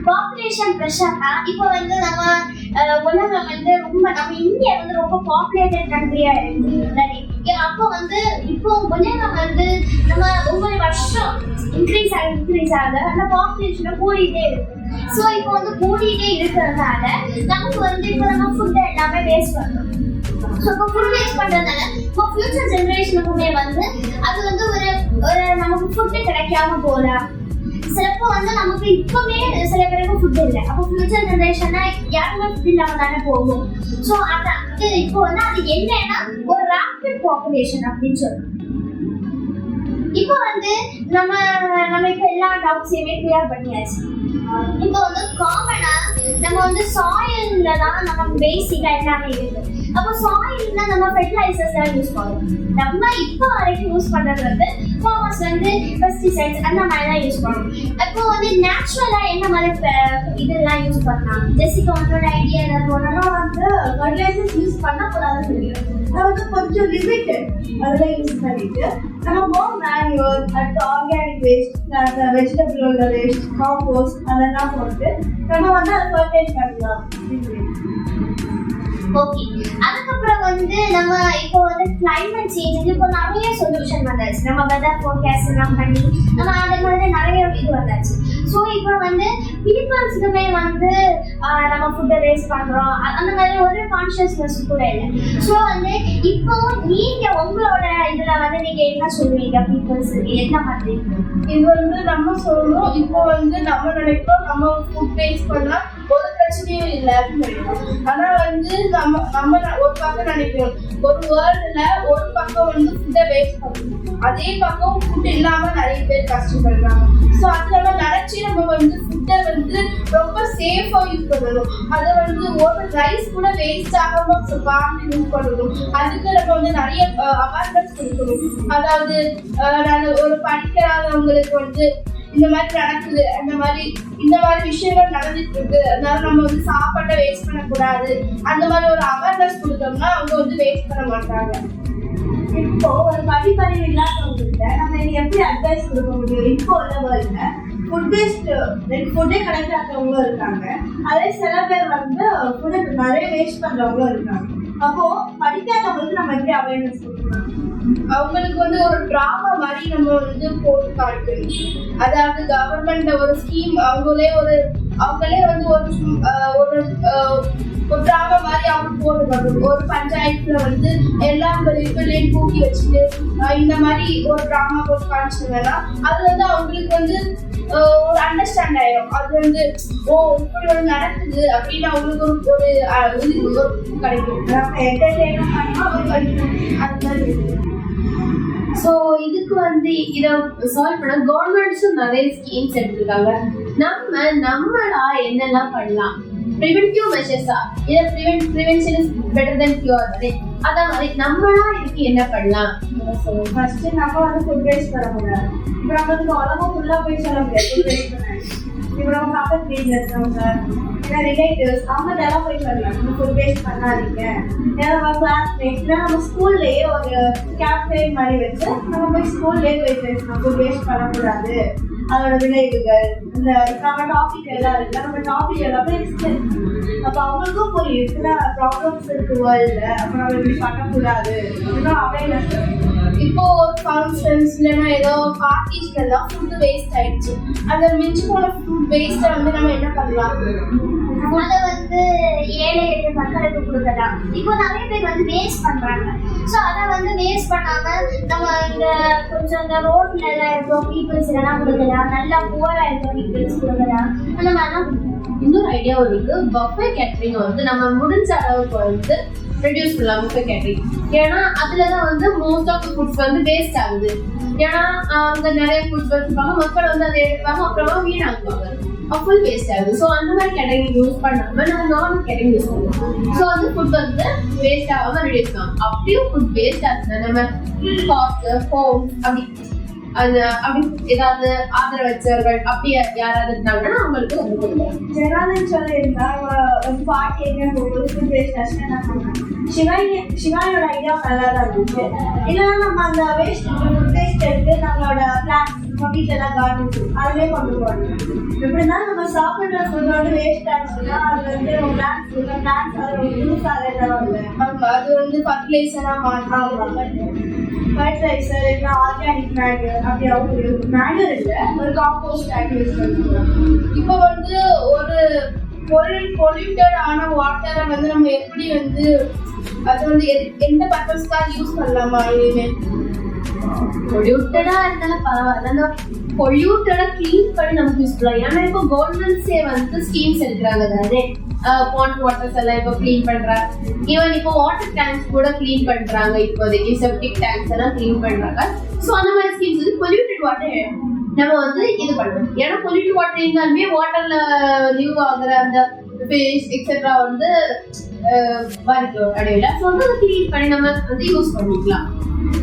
பாப்புலேஷன் ப்ரெஷர்னா இப்போ வந்து நம்ம உலகம் வந்து ரொம்ப நம்ம இந்தியா வந்து ரொம்ப பாப்புலேட்டட் கண்ட்ரியா இருக்கு. அப்போ வந்து இப்போ உலகம் வந்து நம்ம ஒவ்வொரு வருஷம் இன்க்ரீஸ் ஆகுது, அந்த பாப்புலேஷன் கூடிட்டே இருக்கு. ஸோ இப்போ வந்து கூடிட்டே இருக்கிறதுனால நமக்கு வந்து இப்போ நம்ம ஃபுட்டை எல்லாமே வேஸ்ட் பண்றோம். ஸோ இப்போ ஃபுட் வேஸ்ட் பண்றதுனால இப்போ ஃபியூச்சர் ஜெனரேஷனுக்குமே வந்து அது வந்து ஒரு நமக்கு ஃபுட்டு கிடைக்காம போகலாம். சிலப்போ வந்து நமக்கு இப்பவுமே சில பேருக்கு ஃபுட் இல்லை, அப்போ ஃபியூச்சர் ஜெனரேஷன்னா யாருமே ஃபுட் இல்லாம தானே போகும். ஸோ அது இப்போ வந்து அது என்னன்னா ஒரு ரேபிட் பாப்புலேஷன் அப்படின்னு சொல்றோம். இப்போ வந்து நம்ம இப்போ எல்லா டவுட்ஸையுமே கிளியர் பண்ணியாச்சு. இப்போ வந்து காமனா நம்ம வந்து சாயில்ல தான் நம்ம பேசிக்கா எல்லாமே இருக்கு. அப்போ சாயில்னா நம்ம ஃபெர்டிலைசர்ஸ் தான் யூஸ் பண்ணுவோம். நம்ம இப்போ வரைக்கும் யூஸ் பண்றது வந்து ஃபார்மர்ஸ் வந்து பெஸ்டிசைட்ஸ் அந்த மாதிரி தான் யூஸ் பண்ணுவோம். அப்போ வந்து நேச்சுரலா என்ன மாதிரி இதெல்லாம் யூஸ் பண்ணலாம்? ஜெசிகா உங்களோட ஐடியா ஏதாவது ஒன்றுனா வந்து ஃபெர்டிலைசர்ஸ் யூஸ் பண்ணக்கூடாதுன்னு தெரியும். அது வந்து கொஞ்சம் லிமிட்டட் அதில் யூஸ் பண்ணிட்டு நம்ம மோர் மேன்யூர் அடுத்து ஆர்கானிக் வேஸ்ட், வெஜிடபிளோட வேஸ்ட், காம்போஸ்ட் அதெல்லாம் போட்டு நம்ம வந்து அதை ஃபர்டைல் பண்ணலாம். ஓகே, அதுக்கப்புறம் வந்து நம்ம இப்போ வந்து கிளைமேட் சேஞ்சுக்கு இப்போ நிறைய சொல்யூஷன் வந்தாச்சு. நம்ம வெதர் ஃபோர்காஸ்ட் எல்லாம் பண்ணி நம்ம அது மாதிரி நிறைய இது வந்தாச்சு. ஸோ இப்போ வந்து பீப்புள்ஸுக்குமே வந்து நம்ம ஃபுட்டை வேஸ்ட் பண்ணுறோம் அந்த மாதிரி ஒரு கான்ஷியஸ்னஸ் கூட இல்லை. ஸோ வந்து இப்போ நீங்கள் உங்களோட இதில் வந்து நீங்கள் என்ன சொல்லுவீங்க பீப்புள்ஸுக்கு என்ன மாதிரி? இது வந்து நம்ம சொல்லணும். இப்போ வந்து நம்ம நினைக்கிறோம் நம்ம ஃபுட் வேஸ்ட் பண்ணா ஒரு பிரச்சனையும் இல்லை அப்படின்னு நினைக்கிறோம். ஆனா வந்து நம்ம ஒரு பக்கம் நினைக்கிறோம், ஒரு வேர்ல்டுல ஒரு பக்கம் வந்து ஃபுட்டை வேஸ்ட் பண்ணணும், அதே பக்கம் ஃபுட் இல்லாம நிறைய பேர் கஷ்டப்படுறாங்க. ஸோ அதுல நினைச்சு நம்ம வந்து ஃபுட்டை வந்து ரொம்ப சேஃபா யூஸ் பண்ணணும். அதை வந்து ஒரு ரைஸ் கூட வேஸ்ட் ஆகாம பார்த்து யூஸ் பண்ணணும். அதுக்கு நம்ம வந்து நிறைய அவேர்னஸ் கொடுக்கணும். அதாவது நான் ஒரு படிக்கிறாதவங்களுக்கு வந்து இந்த மாதிரி நடக்குது, இந்த மாதிரி விஷயங்கள் நடந்துட்டு இருக்கு, அதனால நம்ம வந்து சாப்பாட்டை வேஸ்ட் பண்ணக்கூடாது, அந்த மாதிரி ஒரு அவேர்னஸ் கொடுத்தோம்னா அவங்க வந்து வேஸ்ட் பண்ண மாட்டாங்க. இப்போ ஒரு படிப்பறிவு இல்லாதவங்ககிட்ட நம்ம இனி எப்படி அட்வைஸ் கொடுக்க முடியும்? இப்போ உள்ள வேர்ல்ட்ல ஃபுட் வேஸ்ட் ஃபுட்டே கிடைக்காதவங்களும் இருக்காங்க, அதே சில பேர் வந்து ஃபுட்டை நிறைய வேஸ்ட் பண்றவங்களும் இருக்காங்க. அப்போ படிக்காதவங்களுக்கு நம்ம எப்படி அவேர்னஸ் கொடுக்கணும்? அவங்களுக்கு வந்து ஒரு டிராமா மாதிரி நம்ம வந்து போட்டு காட்டணும். அதாவது கவர்மெண்ட் ஒரு ஸ்கீம் அவங்களே வந்து ஒரு டிராமா மாதிரி அவங்க போட்டுக்கணும். ஒரு பஞ்சாயத்துல வந்து எல்லா பிள்ளையும் கூட்டி வச்சுட்டு இந்த மாதிரி ஒரு டிராமா போட்டு காமிச்சாங்கன்னா அது வந்து அவங்களுக்கு வந்து ஒரு அண்டர்ஸ்டாண்ட் ஆயிடும். அது வந்து இப்படி ஒரு நடக்குது அப்படின்னு அவங்களுக்கு ஒரு கிடைக்கும். நம்ம என்டர்டெயின்மெண்ட் பண்ணா அவங்க படிக்கணும் அந்த மாதிரி. ஸோ இதுக்கு வந்து இதை சால்வ் பண்ண கவர்மெண்ட்ஸும் நிறைய ஸ்கீம்ஸ் எடுத்துருக்காங்க. நம்மளா என்னெல்லாம் பண்ணலாம்? ப்ரிவென்டிவ் மெஷர்ஸா, இதை prevention is better then cure தானே, அதான் மாதிரி நம்மளா இதுக்கு என்ன பண்ணலாம்? ஸோ ஃபர்ஸ்ட் நம்ம வந்து ஃபுட் வேஸ்ட் பண்ண முடியாது. இப்போ நம்மளுக்கு உலகம் ஃபுல்லாக போய் சொல்ல முடியாது ஃபுட் வேஸ்ட் பண்ண. இப்போ நம்ம பக்கத்து வீட்டில் இருக்கவங்க ஏன்னா ரிலேட்டிவ்ஸ் அவங்க இதெல்லாம் போய் சொல்லலாம், நம்ம ஃபுட் வேஸ்ட் பண்ணாதீங்க. ஏன்னா நம்ம கிளாஸ்மேட்ஸ்னா நம்ம ஸ்கூல்லேயே ஒரு கேம்பெயின் மாதிரி வச்சு நம்ம போய் ஸ்கூல்லேயே போய் பேசணும் ஃபுட் வேஸ்ட் பண்ணக்கூடாது, அதோட விளைவுகள், இந்த நம்ம டாபிக் எல்லாம் இருக்குல்ல, நம்ம டாபிக் எல்லாமே எக்ஸ்பிளைன் பண்ணணும். அப்போ அவங்களுக்கும் புரியும் இத்தனை ப்ராப்ளம்ஸ் இருக்கு வேர்ல்டில், அப்போ நம்ம இப்படி பண்ணக்கூடாது அப்படின்னா அவேர்னஸ். இப்போ ஒரு ஃபங்க்ஷன்ஸ் இல்லைன்னா ஏதோ பார்ட்டிஸ்ல எல்லாம் ஃபுட் வேஸ்ட் ஆயிடுச்சு. அந்த மிஞ்சி போன ஃபுட் வேஸ்ட்டை வந்து நம்ம என்ன பண்ணலாம்? அதை வந்து ஏழை எட்டு மக்களுக்கு கொடுக்கலாம். இப்போ நிறைய பேர் வந்து வேஸ்ட் பண்றாங்க. ஸோ அதை வந்து வேஸ்ட் பண்ணாம நம்ம கொஞ்சம் இந்த ரோட்ல எல்லாம் இருக்கிற பீப்புள்ஸ் எல்லாம் கொடுக்கலாம், நல்லா புவரா இருக்கிற பீப்புள்ஸ் கொடுக்கலாம். அந்த மாதிரிலாம் இன்னொரு ஐடியாவும் இருக்கு. பஃபே கேட்டரிங் வந்து நம்ம முடிஞ்ச அளவுக்கு வந்து ரெடியூஸ் பண்ணலாம் பஃபே கேட்டரிங். ஏன்னா அதுலதான் வந்து மோஸ்ட் ஆஃப் ஃபுட்ஸ் வந்து வேஸ்ட் ஆகுது. ஏன்னா அங்க நிறைய ஃபுட்ஸ் வச்சிருப்பாங்க, மக்கள் வந்து அதை எடுப்பாங்க, அப்புறமா வீணாக்குவாங்க, ஃபுல் வேஸ்ட் ஆகுது. ஸோ அந்த மாதிரி கேட்டரிங் யூஸ் பண்ணாம நம்ம நார்மல் கேட்டரிங் யூஸ் பண்ணுவோம். ஸோ வந்து ஃபுட் வந்து வேஸ்ட் ஆகாம ரெடியூஸ் பண்ணலாம். அப்படியும் ஃபுட் வேஸ்ட் ஆகுதுன்னா நம்ம காஸ்ட் ஹோம் அப்படி ஏதாவது ஆதரவற்றவர்கள் அப்படி யாராவது இருந்தாங்கன்னா அவங்களுக்கு வந்து கொடுப்போம். ஜெரானன் சொல்ல இருந்தா ஒரு பாட்டி எங்க போகும்போது ஃபுட் வேஸ்ட் ஆச்சு என்ன பண்ணாங்க. சிவானியோட ஐடியா நல்லா தான் இருந்துச்சு. இல்லைன்னா நம்ம அந்த வேஸ்ட் ஃபுட் வேஸ்ட் எடுத்து நம்மளோட பிளான்ஸ் நம்ம வீட்டில் எல்லாம் கார்டன்ஸ் அதுவே கொண்டு போகணும். எப்படின்னா நம்ம சாப்பிட்ற ஃபுட் வந்து வேஸ்ட் ஆச்சுன்னா அது வந்து பிளான்ஸ் அது யூஸ் ஆகவே தரவில்லை. அது வந்து ஃபர்டிலைசராக மாற்றாங்க. ஃபர்டிலைசர் இல்லை ஆர்கானிக் மேனர் அப்படி அவங்க மேனர் இல்லை, ஒரு காம்போஸ்ட் ஆகி யூஸ் பண்ணுவோம். இப்போ வந்து ஒரு பொல்யூட்டட் ஆன வாட்டரை வந்து நம்ம எப்படி வந்து அது வந்து எந்த பர்பஸ்க்காக யூஸ் பண்ணலாமா? இனிமே பொல்யூட்டடா இருந்தாலும் பரவாயில்ல, அந்த பொல்யூட்டடா கிளீன் பண்ணி நமக்கு யூஸ் பண்ணலாம். ஏன்னா இப்போ கவர்மெண்ட்ஸே வந்து ஸ்கீம்ஸ் எடுக்கிறாங்க தானே, பாண்ட் வாட்டர்ஸ் எல்லாம் இப்போ கிளீன் பண்றாங்க. ஈவன் இப்போ வாட்டர் டேங்க்ஸ் கூட கிளீன் பண்றாங்க, இப்போதைக்கு செப்டிக் டேங்க்ஸ் எல்லாம் கிளீன் பண்றாங்க. ஸோ அந்த மாதிரி ஸ்கீம்ஸ் வந்து பொல்யூட்டட் வாட்டர் நம்ம வந்து இது பண்ணணும். ஏன்னா பொல்யூட்டட் வாட்டர் இருந்தாலுமே வாட்டர்ல லீவ் ஆகுற அந்த ஃபிஷ் எக்ஸெட்ரா வந்து பாதிக்க அடையில. ஸோ வந்து அதை கிளீன் பண்ணி நம்ம வந்து யூஸ் பண்ணிக்கலாம்.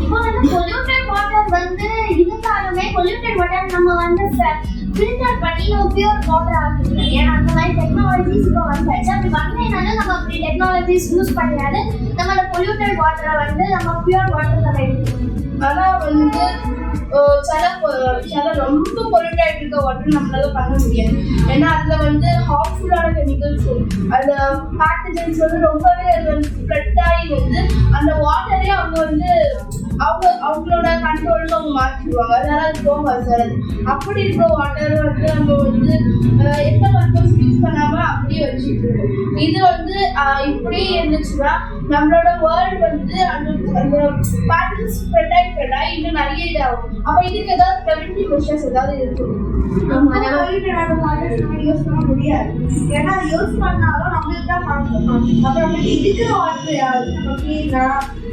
இப்போ வந்து பொல்யூட்டட் வாட்டர் வந்து இருந்தாலுமே பொல்யூட்டட் வாட்டர் நம்ம வந்து ஃபில்டர் பண்ணி நம்ம பியூர் வாட்டர் ஆக்கிக்கலாம். ஏன்னா அந்த மாதிரி டெக்னாலஜிஸ் இப்போ வந்தாச்சு. அப்படி வரலைனாலும் நம்ம அப்படி டெக்னாலஜிஸ் யூஸ் பண்ணினால நம்ம அந்த பொல்யூட்டட் வாட்டரை வந்து நம்ம பியூர் வாட்டர் நம்ம எடுத்துக்கணும். ஆனால் வந்து சில ரொம்ப பொல்யூட்டட் இருக்க வாட்டர் நம்மளால பண்ண முடியாது. ஏன்னா அதுல வந்து ஹார்ம்ஃபுல்லான கெமிக்கல்ஸ், அந்த பேத்தஜன்ஸ் வந்து ரொம்பவே அது வந்து ஸ்ப்ரெட் ஆகி வந்து அந்த வாட்டரே அவங்க வந்து அவங்களோட கண்ட்ரோலுக்கு அவங்க மாற்றிடுவாங்க. அதனால அது போகாது சார். அப்படி இருக்கிற வாட்டர் வந்து நம்ம வந்து எந்த பர்பஸ் யூஸ் பண்ணாம அப்படியே வச்சுட்டு இருக்கோம். இது வந்து இப்படி இருந்துச்சுன்னா நம்மளோட வேர்ல்டு வந்து அந்த பேத்தஜன்ஸ் ஸ்ப்ரெட் ஆகி இன்னும் நிறைய இதாகும். அப்ப இதுக்கு ஏதாவது ப்ரிவென்டிவ் மெஷர்ஸ் ஏதாவது இருக்கு? யூஸ் பண்ண முடியாது. ஏன்னா யூஸ் பண்ணாலும் நம்மளுக்கு தான் பார்க்கணும். அப்புறம் இருக்கிற வாட்டர் நம்ம கிளீனா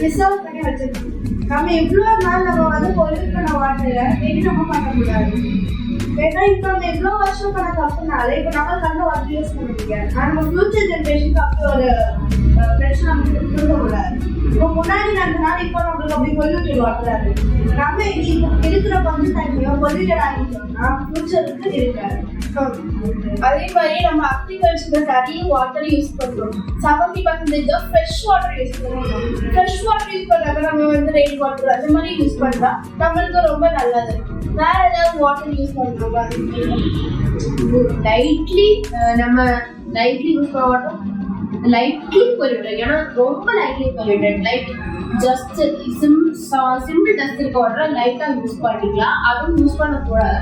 ரிசர்வ் பண்ணி வச்சிருக்கோம். நம்ம எவ்வளோ நாள் நம்ம வந்து பொல்யூட் பண்ண வாட்டரை நம்ம பண்ண முடியாது. ஏன்னா இப்போ நம்ம எவ்வளோ வருஷம் பண்ண தப்புனால இப்போ நம்ம கண்ணை வாங்கி யூஸ் பண்ண முடியாது. ஆனால் நம்ம ஃபியூச்சர் ஜென்ரேஷனுக்கு அப்படி ஒரு பிரச்சனை நமக்கு கொடுக்க கூடாது. இப்போ முன்னாடி நடந்தனால இப்போ நம்மளுக்கு அப்படி பொல்யூட்டட் வாட்டர் இருக்கு. நம்ம இப்போ இருக்கிற கொஞ்சம் தண்ணியோ பொல்யூட்டட் ஆகிட்டோம்னா ஃபியூச்சருக்கு இருக்காது. அதே மாதிரி நம்ம அக்ரிகல்ச்சர்ல நிறைய வாட்டர் யூஸ் பண்றோம். 70% ஃப்ரெஷ் வாட்டர் யூஸ் பண்றோம். ஃப்ரெஷ் வாட்டர் யூஸ் பண்ணாம நம்ம வந்து ரெயின் வாட்டர் அந்த மாதிரி யூஸ் பண்ணா நம்மளுக்கு ரொம்ப நல்லது. வேற ஏதாவது வாட்டர் யூஸ் பண்ணலாமா? லைட்லி நம்ம லைட்லி யூஸ் பண்ண மாட்டோம். லைட்லி பொல்யூட்டட், ஏன்னா ரொம்ப lightly polluted. Light just simple dust இருக்க வாட்டர் லைட்டா யூஸ் பண்ணிக்கலாம், அதுவும் யூஸ் பண்ணக்கூடாது.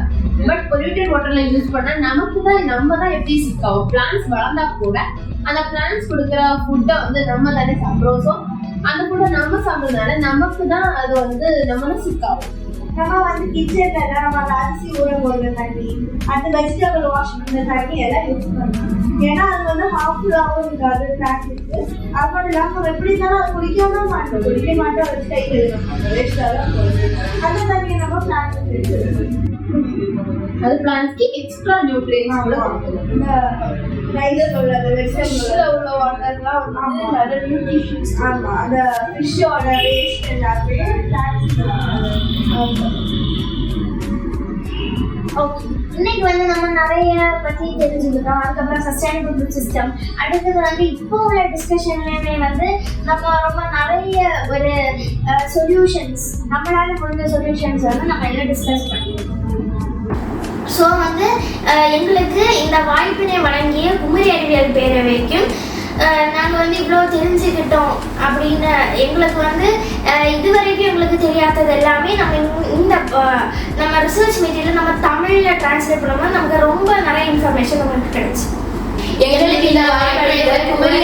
பட் பொல்யூட்டட் வாட்டர்ல யூஸ் பண்ணா நம்ம தான் எப்படி சிக்காகும். பிளான்ஸ் வளர்ந்தா கூட அந்த பிளான்ஸ் கொடுக்குற ஃபுட்டை வந்து நம்ம தானே சாப்பிட்றோம். ஸோ அந்த ஃபுட்டை நம்ம சாப்பிட்றதுனால நமக்கு தான் அது வந்து நம்ம தான் சிக்காகும். நம்ம வந்து கிச்சன்ல நம்ம அரிசி ஊற போடுற தண்ணி, அந்த வெஜிடபிள் வாஷ் பண்ணுற தண்ணி எல்லாம் யூஸ் பண்ணலாம். ஏன்னா அது வந்து ஹார்ம்ஃபுல்லாகவும் இருக்காது பிளான்ட்டுக்கு. அது மட்டும் இல்லாமல் நம்ம எப்படி இருந்தாலும் அது குடிக்க மாட்டோம் வச்சு கை கழுவணும், வேஸ்டாக தான் போகுது. அந்த தண்ணியை நம்ம பிளான்ட்டுக்கு எடுத்துக்கணும். அது பிளான்ஸ்க்கு எக்ஸ்ட்ரா நியூட்ரியன்ஸ் கூட கொடுக்கும். இந்த ரைஸில் உள்ள அந்த வெஜிடபிள் உள்ள வாட்டர்லாம் வந்து நிறைய நியூட்ரிஷன்ஸ். ஆமாம், அந்த ஃபிஷ்ஷோட வேஸ்ட் எல்லாமே ஓகே, இன்னைக்கு வந்து நம்ம நிறைய பற்றி தெரிஞ்சுக்கிட்டோம். அதுக்கப்புறம் சஸ்டைனபிள் ஃபுட் சிஸ்டம். அடுத்தது வந்து இப்போ உள்ள டிஸ்கஷன்லையுமே வந்து நம்ம ரொம்ப நிறைய ஒரு சொல்யூஷன்ஸ், நம்மளால முடிஞ்ச சொல்யூஷன்ஸ் வந்து நம்ம எல்லாம் டிஸ்கஸ் பண்ணியிருக்கோம். ஸோ வந்து எங்களுக்கு இந்த வாய்ப்பினை வழங்கிய குமரி அறிவியல் பேரவைக்கும் நாங்கள் வந்து இவ்வளோ தெரிஞ்சுக்கிட்டோம் அப்படின்னு எங்களுக்கு வந்து இதுவரைக்கும் எங்களுக்கு தெரியாதது எல்லாமே நம்ம ரிசர்ச் மெட்டீரியல் நம்ம தமிழில் டிரான்ஸ்லேட் பண்ணும்போது நமக்கு ரொம்ப நிறைய இன்ஃபர்மேஷன் நமக்கு கிடைச்சி. எங்களுக்கு இந்த வாய்ப்பு குமரி